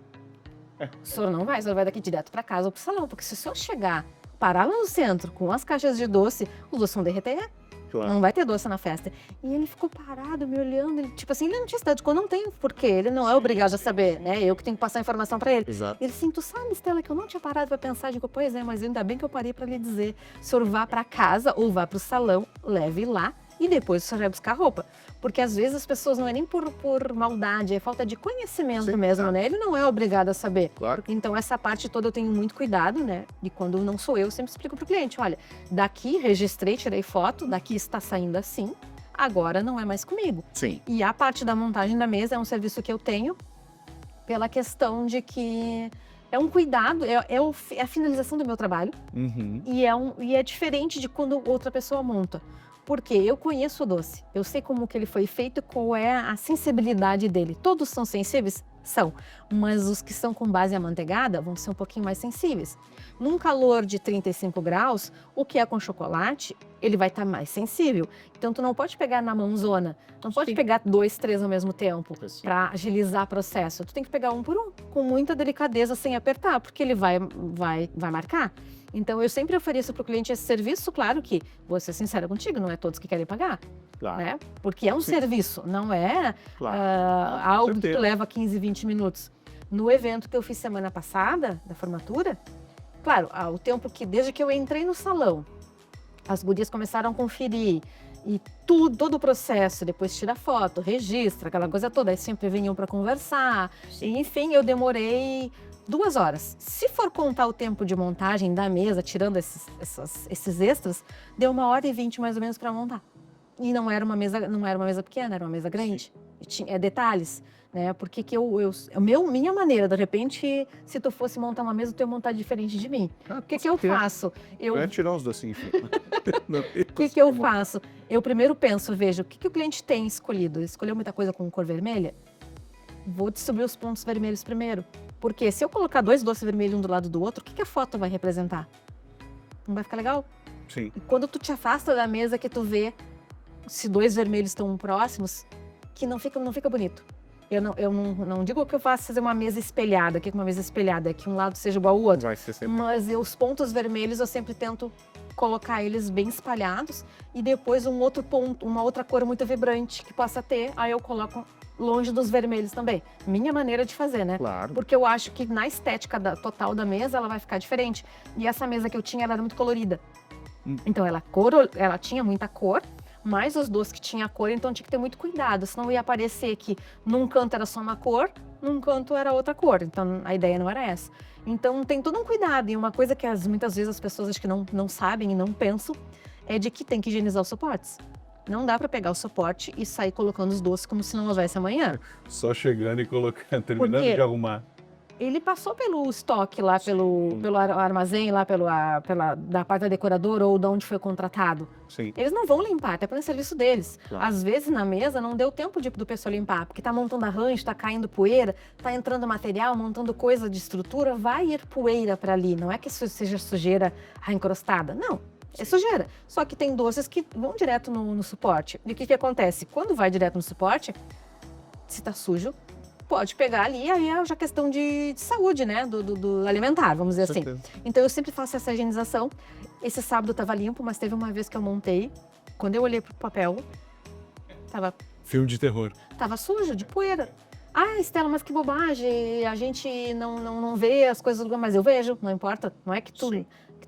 O senhor não vai, o senhor vai daqui direto para casa ou pro salão. Porque se o senhor chegar, parar lá no centro com as caixas de doce, os doces vão derreter. Claro. Não vai ter doce na festa. E ele ficou parado, me olhando. Ele, tipo assim, ele não tinha cidade de cor, não tem porquê. Ele não é obrigado a saber, né? Eu que tenho que passar a informação para ele. Exato. Ele assim, tu sabe, Estela, que eu não tinha parado para pensar. Digo, pois é, mas ainda bem que eu parei para lhe dizer. O senhor vá para casa ou vá para o salão, leve lá e depois o senhor vai buscar roupa. Porque às vezes as pessoas não é nem por maldade, é falta de conhecimento Sim, mesmo, tá. né? Ele não é obrigado a saber. Claro. Então, essa parte toda eu tenho muito cuidado, né? E quando não sou eu sempre explico pro cliente, olha, daqui registrei, tirei foto, daqui está saindo assim, agora não é mais comigo. Sim. E a parte da montagem da mesa é um serviço que eu tenho pela questão de que é um cuidado, é a finalização do meu trabalho Uhum. e é diferente de quando outra pessoa monta. Porque eu conheço o doce, eu sei como que ele foi feito, qual é a sensibilidade dele. Todos são sensíveis? São, mas os que são com base amanteigada vão ser um pouquinho mais sensíveis. Num calor de 35 graus, o que é com chocolate, ele vai estar mais sensível. Então, tu não pode pegar na mãozona, não pode pegar 2, 3 ao mesmo tempo para agilizar o processo. Tu tem que pegar um por um, com muita delicadeza, sem apertar, porque ele vai marcar. Então, eu sempre ofereço para o cliente esse serviço, claro que, vou ser sincera contigo, não é todos que querem pagar, Claro. né? Porque é um serviço, não é Claro. algo que certeza. tu leva 15, 20 minutos. No evento que eu fiz semana passada, da formatura, claro, o tempo que, desde que eu entrei no salão, as gurias começaram a conferir e todo o processo, depois tira foto, registra, aquela coisa toda, aí sempre vinham para conversar. E, enfim, eu demorei 2 horas. Se for contar o tempo de montagem da mesa, tirando esses extras, deu 1h20 mais ou menos para montar. E não era uma mesa pequena, era uma mesa grande. E tinha detalhes, né? Porque que minha maneira, de repente, se tu fosse montar uma mesa, tu ia montar diferente de mim. O que eu faço? Eu ia tirar os docinhos. O que eu faço? Eu primeiro penso, vejo, o que o cliente tem escolhido? Escolheu muita coisa com cor vermelha? Vou distribuir os pontos vermelhos primeiro. Porque se eu colocar 2 doces vermelhos um do lado do outro, o que a foto vai representar? Não vai ficar legal? Sim. E quando tu te afasta da mesa, que tu vê se 2 vermelhos estão próximos, que não fica bonito. Eu não digo que eu faço fazer uma mesa espelhada, que uma mesa espelhada é que um lado seja igual ao outro. Vai ser sempre. Mas os pontos vermelhos eu sempre tento colocar eles bem espalhados e depois um outro ponto, uma outra cor muito vibrante que possa ter, aí eu coloco longe dos vermelhos também. Minha maneira de fazer, né? Claro. Porque eu acho que na estética total da mesa ela vai ficar diferente. E essa mesa que eu tinha, ela era muito colorida. Então ela tinha muita cor, mas os doces que tinha cor, então tinha que ter muito cuidado, senão ia parecer que num canto era só uma cor, num canto era outra cor. Então a ideia não era essa. Então tem todo um cuidado. E uma coisa que muitas vezes as pessoas acho que não sabem e não pensam é de que tem que higienizar os suportes. Não dá para pegar o suporte e sair colocando os doces como se não houvesse amanhã. Só chegando e colocando, terminando Porque de arrumar. ele passou pelo estoque lá, pelo armazém lá, da parte da decoradora ou de onde foi contratado. Sim. Eles não vão limpar, até pelo serviço deles. Claro. Às vezes na mesa não deu tempo do pessoal limpar, porque tá montando arranjo, tá caindo poeira, tá entrando material, montando coisa de estrutura, vai ir poeira para ali. Não é que isso seja sujeira encrostada, não. É sujeira. Só que tem doces que vão direto no suporte. E o que acontece? Quando vai direto no suporte, se tá sujo, pode pegar ali, aí é já questão de saúde, né? Do alimentar, vamos dizer assim. certeza. Então eu sempre faço essa higienização. Esse sábado tava limpo, mas teve uma vez que eu montei, quando eu olhei pro papel, Filme de terror. tava sujo, de poeira. Ah, Estela, mas que bobagem, a gente não vê as coisas, mas eu vejo, não importa, não é que tu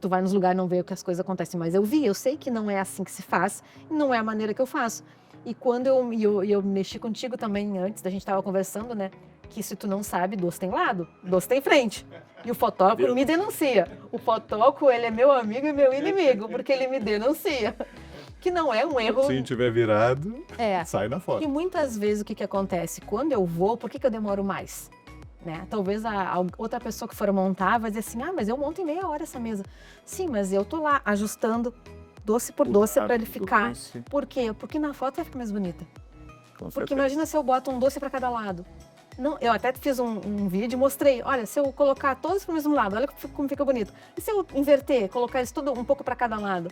vai nos lugares e não vê o que as coisas acontecem, mas eu vi, eu sei que não é assim que se faz, e não é a maneira que eu faço. E quando eu mexi contigo também, antes da gente tava conversando, né, que se tu não sabe, doce tem lado, doce tem frente. E o fotógrafo me denuncia. O fotógrafo, ele é meu amigo e meu inimigo, porque ele me denuncia. Que não é um erro... Se tiver virado, É. sai na foto. E muitas vezes o que acontece? Quando eu vou, por que eu demoro mais? Né? Talvez a outra pessoa que for montar vai dizer assim, mas eu monto em meia hora essa mesa. Sim, mas eu tô lá ajustando doce por doce para ele ficar. Por quê? Porque na foto vai ficar mais bonita. Porque imagina se eu boto um doce para cada lado. Não, eu até fiz um vídeo e mostrei, olha, se eu colocar todos pro mesmo lado, olha como fica bonito. E se eu inverter, colocar isso tudo um pouco para cada lado?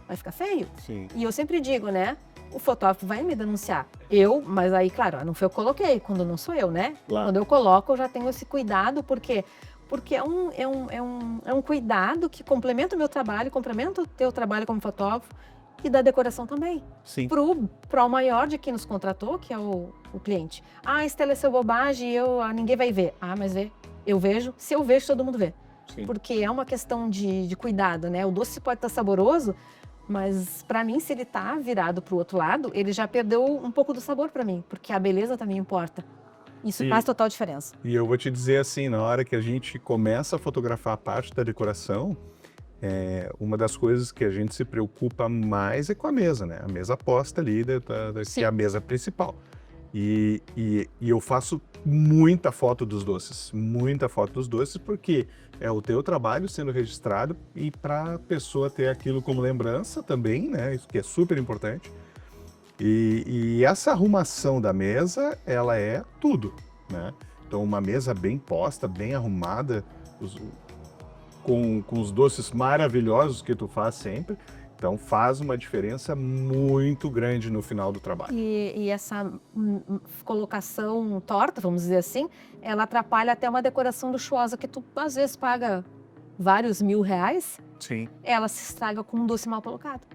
Vai ficar feio? Sim. E eu sempre digo, né? O fotógrafo vai me denunciar. Mas aí, claro, não foi eu que coloquei, quando não sou eu, né? Claro. Quando eu coloco, eu já tenho esse cuidado, porque é um cuidado que complementa o meu trabalho, complementa o teu trabalho como fotógrafo e da decoração também. Sim. Pro maior de quem nos contratou, que é o cliente. Estela, essa é bobagem, ninguém vai ver. Mas vê. Eu vejo. Se eu vejo, todo mundo vê. Sim. Porque é uma questão de cuidado, né? O doce pode estar saboroso, mas para mim, se ele tá virado pro outro lado, ele já perdeu um pouco do sabor para mim, porque a beleza também importa. Isso faz total diferença. E eu vou te dizer assim, na hora que a gente começa a fotografar a parte da decoração, uma das coisas que a gente se preocupa mais é com a mesa, né? A mesa posta ali, que é a mesa principal. E eu faço muita foto dos doces, porque é o teu trabalho sendo registrado e para a pessoa ter aquilo como lembrança também, né? Isso que é super importante. E essa arrumação da mesa, ela é tudo, né? Então, uma mesa bem posta, bem arrumada, com os doces maravilhosos que tu faz sempre. Então, faz uma diferença muito grande no final do trabalho. E essa colocação torta, vamos dizer assim, ela atrapalha até uma decoração luxuosa que tu, às vezes, paga vários R$1.000, Sim. ela se estraga com um doce mal colocado,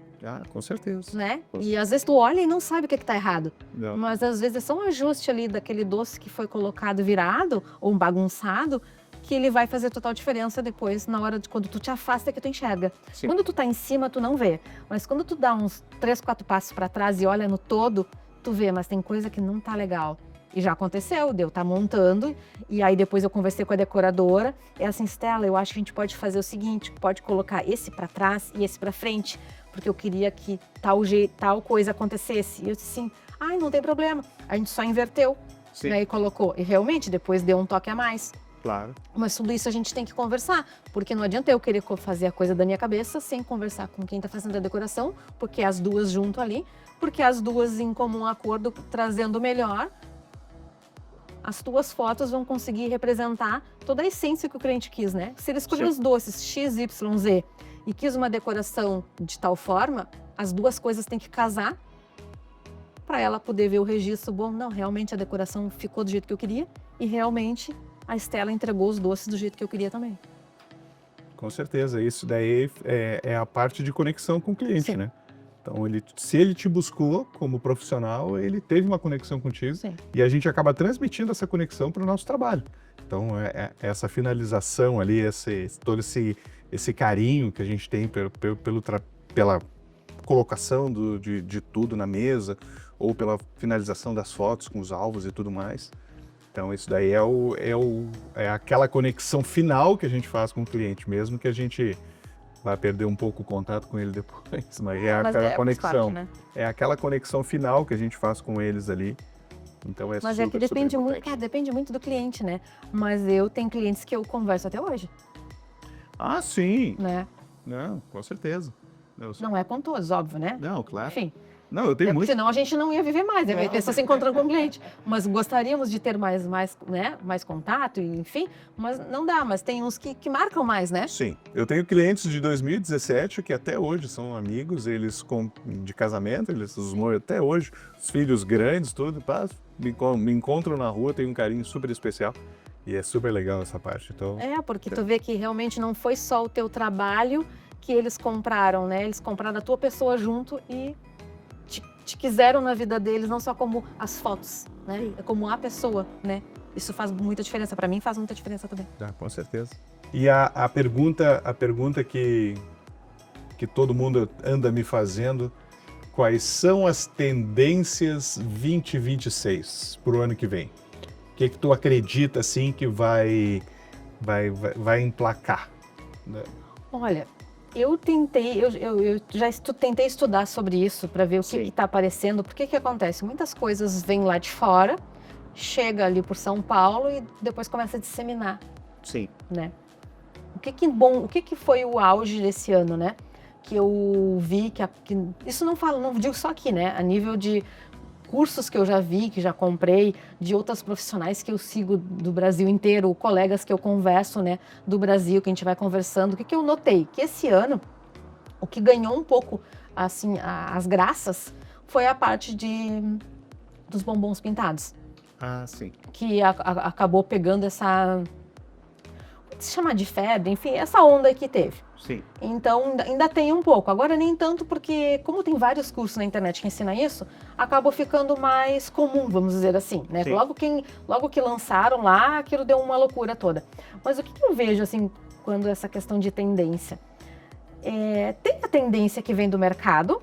Com certeza. né? E às vezes tu olha e não sabe o que tá errado. Não. Mas às vezes é só um ajuste ali daquele doce que foi colocado virado ou bagunçado, que ele vai fazer total diferença depois, na hora de quando tu te afasta, que tu enxerga. Sim. Quando tu tá em cima, tu não vê. Mas quando tu dá uns 3, 4 passos para trás e olha no todo, tu vê, mas tem coisa que não tá legal. E já aconteceu, deu, tá montando, e aí depois eu conversei com a decoradora, e assim, Estela, eu acho que a gente pode fazer o seguinte, pode colocar esse para trás e esse para frente, porque eu queria que tal coisa acontecesse. E eu disse assim, não tem problema, a gente só inverteu, Sim. né, e colocou. E realmente, depois deu um toque a mais. Claro. Mas tudo isso a gente tem que conversar, porque não adianta eu querer fazer a coisa da minha cabeça sem conversar com quem está fazendo a decoração, porque as duas junto ali, porque as duas em comum acordo, trazendo o melhor, as tuas fotos vão conseguir representar toda a essência que o cliente quis, né? Se ele escolheu os doces X, Y, Z e quis uma decoração de tal forma, as duas coisas têm que casar para ela poder ver o registro. Bom, não, realmente a decoração ficou do jeito que eu queria e realmente a Estela entregou os doces do jeito que eu queria também. Com certeza, isso daí é a parte de conexão com o cliente, Sim. né? Então, se ele te buscou como profissional, ele teve uma conexão contigo. Sim. E a gente acaba transmitindo essa conexão para o nosso trabalho. Então, essa finalização ali, todo esse carinho que a gente tem pela colocação de tudo na mesa, ou pela finalização das fotos com os alvos e tudo mais. Então, isso daí é aquela conexão final que a gente faz com o cliente, mesmo que a gente vai perder um pouco o contato com ele depois, mas aquela conexão. Parte, né? É aquela conexão final que a gente faz com eles ali. Então é Mas super, é que depende super muito, importante. depende muito do cliente, né? Mas eu tenho clientes que eu converso até hoje, Sim. né? Não, com certeza. Não é com todos, óbvio, né? Não, claro. Enfim. Não, eu tenho muito. Senão a gente não ia viver mais, ia ter só se encontrando com o cliente. Mas gostaríamos de ter mais contato, enfim, mas não dá, mas tem uns que marcam mais, né? Sim, eu tenho clientes de 2017 que até hoje são amigos, eles de casamento, eles os moram até hoje, os filhos grandes, tudo, me encontram na rua, tem um carinho super especial e é super legal essa parte. Então, Porque tu vê que realmente não foi só o teu trabalho que eles compraram, né? Eles compraram a tua pessoa junto e te quiseram na vida deles, não só como as fotos, né? Como a pessoa, né? Isso faz muita diferença. Para mim faz muita diferença também. com certeza. E a pergunta que todo mundo anda me fazendo, quais são as tendências 2026 para o ano que vem? O que tu acredita assim que vai emplacar? Olha, eu tentei estudar sobre isso para ver o que está aparecendo. Porque que acontece? Muitas coisas vêm lá de fora, chega ali por São Paulo e depois começa a disseminar. Sim. Né? O que foi o auge desse ano, né? Que eu vi que isso não digo só aqui, né? A nível de cursos que eu já vi, que já comprei, de outras profissionais que eu sigo do Brasil inteiro, colegas que eu converso, né, do Brasil, que a gente vai conversando. O que eu notei? Que esse ano, o que ganhou um pouco, assim, as graças, foi a parte dos bombons pintados. Ah, sim. Que acabou pegando essa... se chamar de febre, enfim, essa onda que teve. Sim. Então, ainda tem um pouco. Agora, nem tanto, porque como tem vários cursos na internet que ensinam isso, acabou ficando mais comum, vamos dizer assim, né? Logo que lançaram lá, aquilo deu uma loucura toda. Mas o que eu vejo, assim, quando essa questão de tendência? Tem a tendência que vem do mercado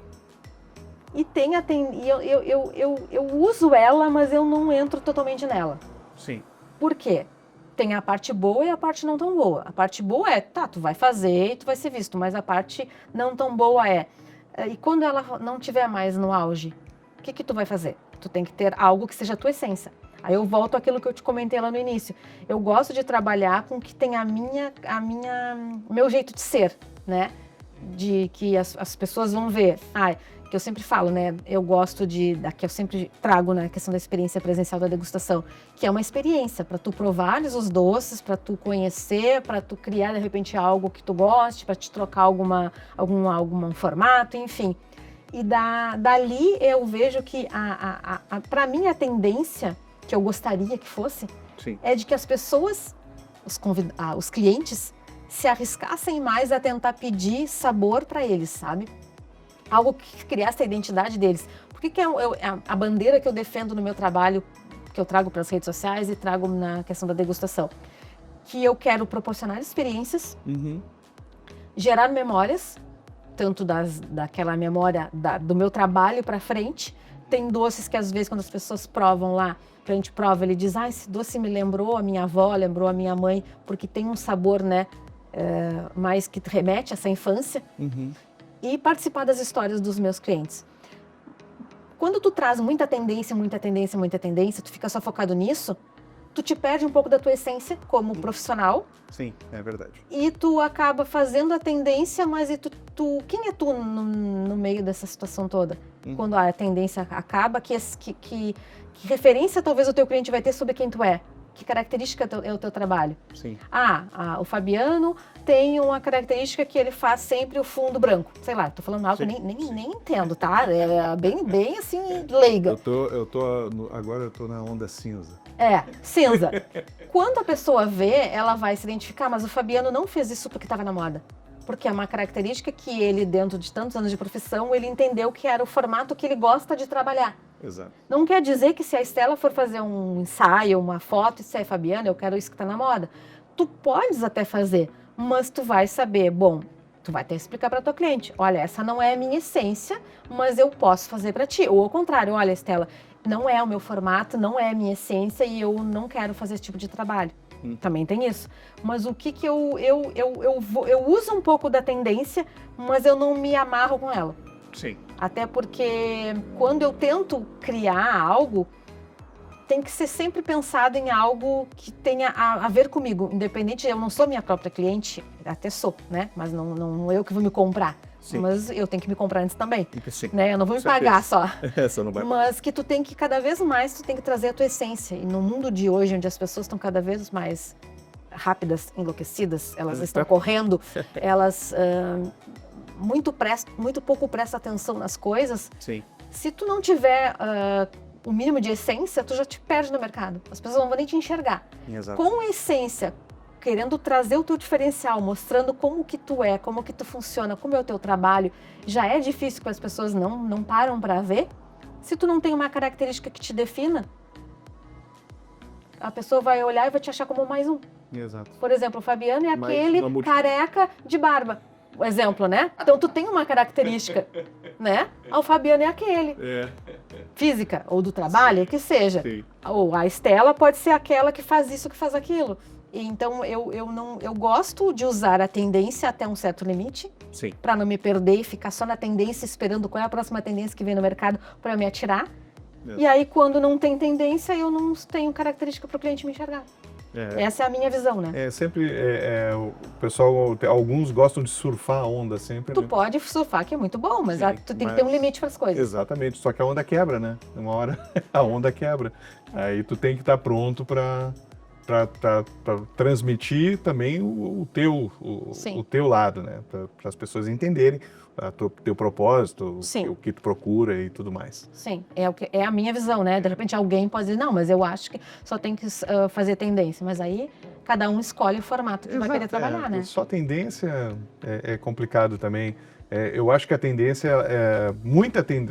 e tem eu uso ela, mas eu não entro totalmente nela. Sim. Por quê? Tem a parte boa e a parte não tão boa. A parte boa tu vai fazer e tu vai ser visto, mas a parte não tão boa e quando ela não tiver mais no auge, o que tu vai fazer? Tu tem que ter algo que seja a tua essência. Aí eu volto àquilo que eu te comentei lá no início. Eu gosto de trabalhar com que tem o meu jeito de ser, né? De que as pessoas vão ver. Que eu sempre falo, né? Eu gosto que eu sempre trago na questão da experiência presencial da degustação, que é uma experiência para tu provares os doces, para tu conhecer, para tu criar de repente algo que tu goste, para te trocar algum formato, enfim. E dali eu vejo que para mim a tendência que eu gostaria que fosse é de que as pessoas, os clientes, se arriscassem mais a tentar pedir sabor para eles, sabe? Algo que criasse a identidade deles. Porque que é a bandeira que eu defendo no meu trabalho, que eu trago para as redes sociais e trago na questão da degustação. Que eu quero proporcionar experiências, gerar memórias, tanto daquela memória do meu trabalho para frente. Tem doces que às vezes quando as pessoas provam lá, que a gente prova, ele diz, esse doce me lembrou a minha avó, lembrou a minha mãe, porque tem um sabor, né, mais que remete a essa infância. E participar das histórias dos meus clientes. Quando tu traz muita tendência, tu fica só focado nisso, tu te perde um pouco da tua essência como profissional. Sim, é verdade. E tu acaba fazendo a tendência, mas quem é tu no meio dessa situação toda? Quando a tendência acaba, que referência talvez o teu cliente vai ter sobre quem tu é? Que característica é o teu trabalho? Sim. O Fabiano tem uma característica que ele faz sempre o fundo branco. Sei lá, tô falando algo que nem entendo, tá? É bem assim, leiga. Agora eu tô na onda cinza. Cinza. Quando a pessoa vê, ela vai se identificar, mas o Fabiano não fez isso porque estava na moda. Porque é uma característica que ele, dentro de tantos anos de profissão, ele entendeu que era o formato que ele gosta de trabalhar. Exato. Não quer dizer que se a Estela for fazer um ensaio, uma foto, e se é Fabiana, eu quero isso que está na moda. Tu podes até fazer, mas tu vai saber, tu vai ter que explicar para tua cliente, olha, essa não é a minha essência, mas eu posso fazer para ti. Ou ao contrário, olha, Estela, não é o meu formato, não é a minha essência e eu não quero fazer esse tipo de trabalho. Também tem isso. Mas o que eu uso um pouco da tendência, mas eu não me amarro com ela. Sim. Até porque quando eu tento criar algo, tem que ser sempre pensado em algo que tenha a ver comigo. Independente, eu não sou minha própria cliente, até sou, né? Mas não eu que vou me comprar. Sim. mas eu tenho que me comprar antes também, Sim. né? Eu não vou me Com certeza. pagar só. Essa não vai. Mas que tu tem que, cada vez mais, tu tem que trazer a tua essência. E no mundo de hoje, onde as pessoas estão cada vez mais rápidas, enlouquecidas, elas estão correndo, elas muito pouco prestam atenção nas coisas. Sim. Se tu não tiver o mínimo de essência, tu já te perde no mercado. As pessoas não vão nem te enxergar. Exato. Com a essência, querendo trazer o teu diferencial, mostrando como que tu é, como que tu funciona, como é o teu trabalho, já é difícil que as pessoas não param para ver. Se tu não tem uma característica que te defina, a pessoa vai olhar e vai te achar como mais um. Exato. Por exemplo, o Fabiano é Mais aquele uma multidão. careca de barba. O exemplo, né? Então tu tem uma característica, né? O Fabiano é aquele. Física, ou do trabalho, que seja. Sim. Ou a Estela pode ser aquela que faz isso, que faz aquilo. E então eu gosto de usar a tendência até um certo limite, Sim. para não me perder e ficar só na tendência, esperando qual é a próxima tendência que vem no mercado para me atirar. E aí, quando não tem tendência, eu não tenho característica para o cliente me enxergar. Essa é a minha visão, né? Sempre o pessoal, alguns gostam de surfar a onda sempre, Tu né? pode surfar, que é muito bom, mas Sim, tu tem que ter um limite para as coisas. Exatamente, só que a onda quebra, né? Uma hora a onda quebra. Aí tu tem que estar pronto para transmitir também o teu lado, né? Para as pessoas entenderem teu propósito, Sim. o que tu procura e tudo mais. Sim, é a minha visão, né? De repente alguém pode dizer, não, mas eu acho que só tem que fazer tendência. Mas aí cada um escolhe o formato que vai querer trabalhar, né? Só tendência é complicado também. Eu acho que a tendência,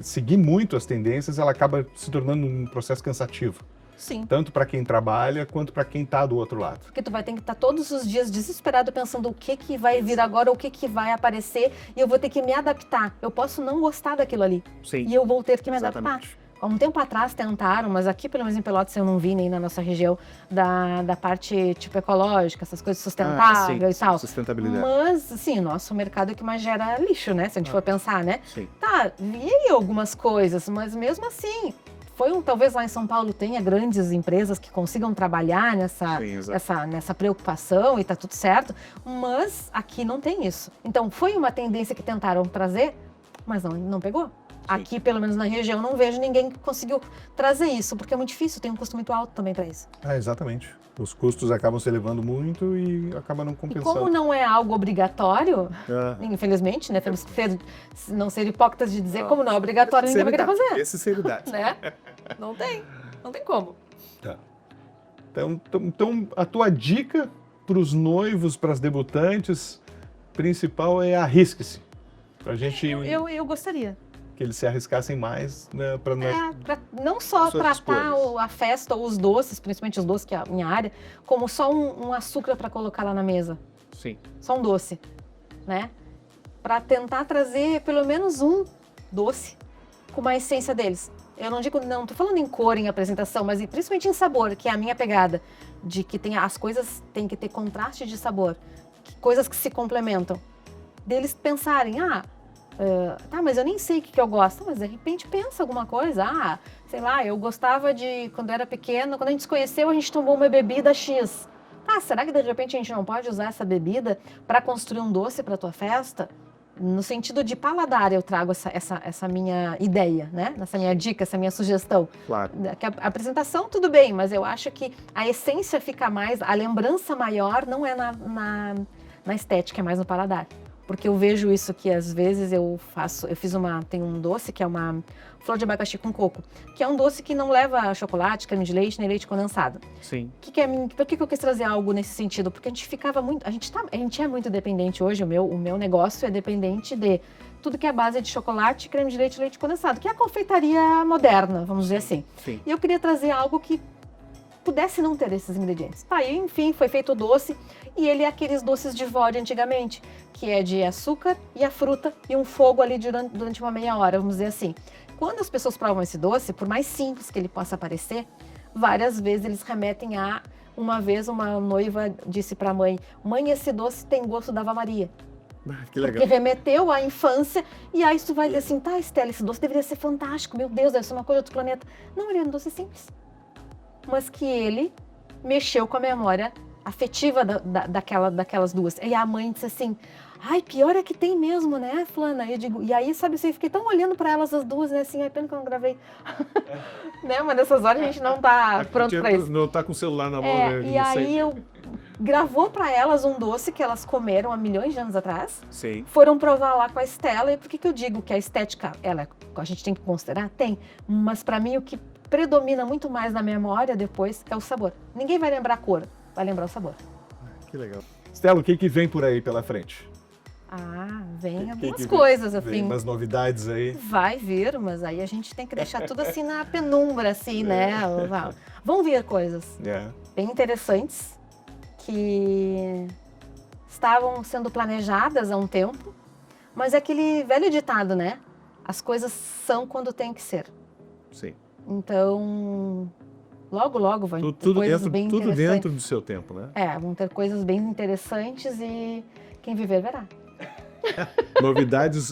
seguir muito as tendências, ela acaba se tornando um processo cansativo. Sim. Tanto para quem trabalha, quanto para quem está do outro lado. Porque tu vai ter que estar todos os dias desesperado pensando o que vai vir agora, o que vai aparecer, e eu vou ter que me adaptar. Eu posso não gostar daquilo ali. Sim. E eu vou ter que me adaptar. Exatamente. Há um tempo atrás tentaram, mas aqui, pelo menos em Pelotas, eu não vi nem na nossa região, da parte tipo ecológica, essas coisas sustentáveis e tal. Sustentabilidade. Mas, assim, o nosso mercado é que mais gera lixo, né? Se a gente for pensar, né? Sim. Tá, vi algumas coisas, mas mesmo assim, talvez lá em São Paulo tenha grandes empresas que consigam trabalhar nessa preocupação e tá tudo certo, mas aqui não tem isso. Então, foi uma tendência que tentaram trazer, mas não pegou. Aqui, pelo menos na região, não vejo ninguém que conseguiu trazer isso, porque é muito difícil, tem um custo muito alto também para isso. Exatamente. Os custos acabam se elevando muito e acaba não E compensando. como não é algo obrigatório, infelizmente, né, temos que não ser hipócritas de dizer, como não é obrigatório, ninguém vai querer fazer. Sinceridade. Né? Não tem como. Tá. Então, a tua dica para os noivos, para as debutantes, principal é arrisque-se. Para a gente Eu gostaria. que eles se arriscassem mais, né, para Não só suas tratar escolhas. a festa ou os doces, principalmente os doces, que é a minha área, como só um açúcar para colocar lá na mesa. Sim. Só um doce, né? Para tentar trazer pelo menos um doce com uma essência deles. Eu não tô falando em cor, em apresentação, mas principalmente em sabor, que é a minha pegada, de que as coisas têm que ter contraste de sabor, coisas que se complementam. Deles pensarem, tá, mas eu nem sei o que eu gosto, mas de repente pensa alguma coisa, sei lá, eu gostava de, quando eu era pequena, quando a gente se conheceu, a gente tomou uma bebida X. Será que de repente a gente não pode usar essa bebida para construir um doce para tua festa? No sentido de paladar, eu trago essa minha ideia, né? Essa minha dica, essa minha sugestão. Claro. Que a apresentação, tudo bem, mas eu acho que a essência fica mais, a lembrança maior não é na estética, é mais no paladar. Porque eu vejo isso que às vezes tem um doce que é uma flor de abacaxi com coco, que é um doce que não leva chocolate, creme de leite, nem leite condensado. Sim. Por que eu quis trazer algo nesse sentido? Porque a gente ficava muito, a gente é muito dependente hoje, o meu negócio é dependente de tudo que é base de chocolate, creme de leite e leite condensado, que é a confeitaria moderna, vamos dizer assim. Sim. E eu queria trazer algo que pudesse não ter esses ingredientes. E enfim, foi feito o doce, e ele é aqueles doces de vó de antigamente, que é de açúcar e a fruta e um fogo ali durante uma meia hora, vamos dizer assim. Quando as pessoas provam esse doce, por mais simples que ele possa parecer, várias vezes eles remetem a... Uma vez uma noiva disse para a mãe, esse doce tem gosto da Ave Maria. Que legal. Porque remeteu à infância, e aí tu vai dizer assim, Estela, esse doce deveria ser fantástico, meu Deus, deve ser uma coisa de outro planeta. Não, ele é um doce simples. Mas que ele mexeu com a memória afetiva daquelas duas. E a mãe disse assim, Ai, pior é que tem mesmo, né, fulana? Eu digo, e aí, sabe, assim, eu fiquei tão olhando pra elas as duas, né, assim, ai, pena que eu não gravei. Né, mas nessas horas a gente não tá pronto pra isso. Não tá com o celular na mão, né? E aí eu gravou pra elas um doce que elas comeram há milhões de anos atrás. Sim. Foram provar lá com a Estela. E por que eu digo que a estética, a gente tem que considerar? Tem. Mas pra mim o que predomina muito mais na memória depois é o sabor. Ninguém vai lembrar a cor, vai lembrar o sabor. Que legal. Stella, o que vem por aí pela frente? Vem algumas que coisas, vem? assim. Vem umas novidades aí? Vai vir, mas aí a gente tem que deixar tudo assim na penumbra, assim, né? Vão vir coisas bem interessantes que estavam sendo planejadas há um tempo, mas é aquele velho ditado, né? As coisas são quando tem que ser. Sim. Então, logo vai ter Tudo coisas bem interessantes. dentro do seu tempo, né? Vão ter coisas bem interessantes e quem viver verá.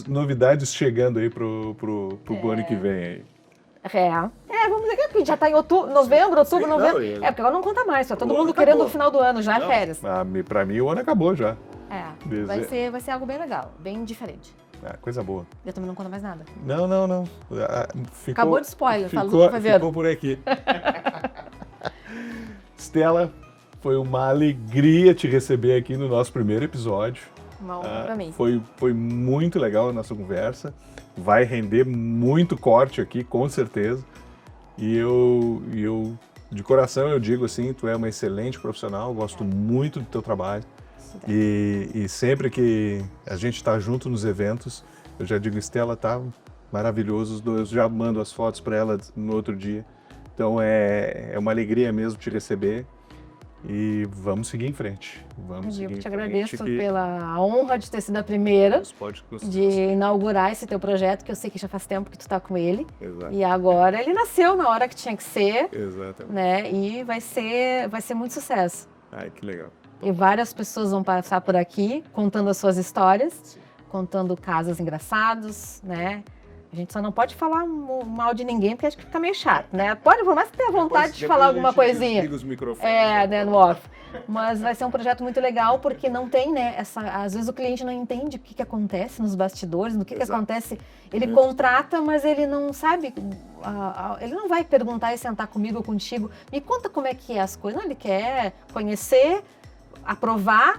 Novidades chegando aí pro ano que vem aí. Vamos dizer que já tá em novembro, outubro, Sim, novembro. não, Porque agora não conta mais, tá todo O mundo ano querendo acabou. o final do ano, já é férias. Pra mim, o ano acabou já. Vai ser algo bem legal, bem diferente. Coisa boa. Eu também não conto mais nada. Não. Acabou de spoiler, falou, vai ver. Ficou por aqui. Stella, foi uma alegria te receber aqui no nosso primeiro episódio. Uma honra pra mim. Foi muito legal a nossa conversa. Vai render muito corte aqui, com certeza. E eu de coração, eu digo assim, tu é uma excelente profissional, gosto muito do teu trabalho. E sempre que a gente está junto nos eventos, eu já digo, Stella, tá maravilhoso, os dois, já mando as fotos para ela no outro dia. Então é uma alegria mesmo te receber. E vamos seguir em frente. Eu te agradeço pela honra de ter sido a primeira de inaugurar esse teu projeto, que eu sei que já faz tempo que tu tá com ele. Exato. E agora ele nasceu na hora que tinha que ser. Exatamente. Né? E vai ser muito sucesso. Ai, que legal. E várias pessoas vão passar por aqui contando as suas histórias, contando casos engraçados, né? A gente só não pode falar mal de ninguém, porque acho que fica meio chato, né? Pode, por mais que tenha vontade de falar alguma coisinha. Os microfones, né, no off. Mas vai ser um projeto muito legal, porque não tem, né, às vezes o cliente não entende o que acontece nos bastidores, no que acontece. Ele contrata, mas ele não sabe, ele não vai perguntar e sentar comigo ou contigo. Me conta como é que é as coisas. Não, ele quer conhecer, aprovar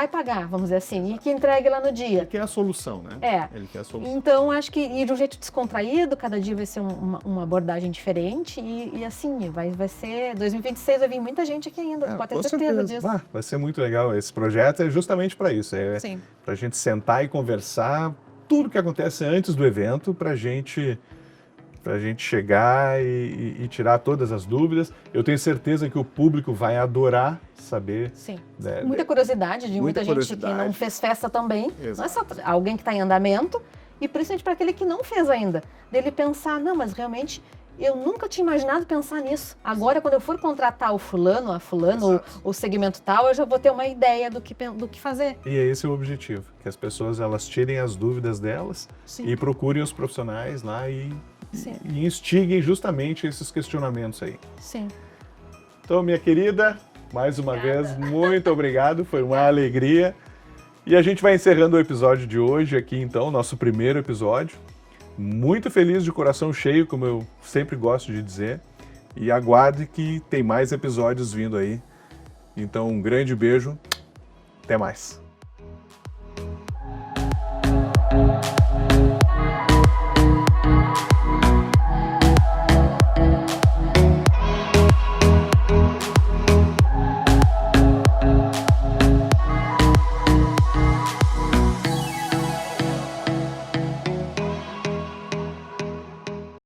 e pagar, vamos dizer assim, e que entregue lá no dia. Ele quer a solução, né? Ele quer a solução. Então, acho que ir de um jeito descontraído, cada dia vai ser uma abordagem diferente e assim, vai ser, 2026 vai vir muita gente aqui ainda, pode ter certeza disso. Vai ser muito legal, esse projeto é justamente para isso, para a gente sentar e conversar tudo que acontece antes do evento, para a gente chegar e tirar todas as dúvidas. Eu tenho certeza que o público vai adorar saber. Sim. Muita curiosidade de muita gente que não fez festa também. Exato. Não é só alguém que está em andamento e principalmente para aquele que não fez ainda. Dele pensar, não, mas realmente eu nunca tinha imaginado pensar nisso. Agora, quando eu for contratar o fulano, a fulano, o segmento tal, eu já vou ter uma ideia do que fazer. E esse é o objetivo, que as pessoas elas tirem as dúvidas delas e procurem os profissionais lá e instiguem justamente esses questionamentos aí. Sim. Então, minha querida, mais uma vez, muito obrigado, foi uma alegria. E a gente vai encerrando o episódio de hoje aqui, então, nosso primeiro episódio. Muito feliz, de coração cheio, como eu sempre gosto de dizer. E aguarde que tem mais episódios vindo aí. Então, um grande beijo, até mais.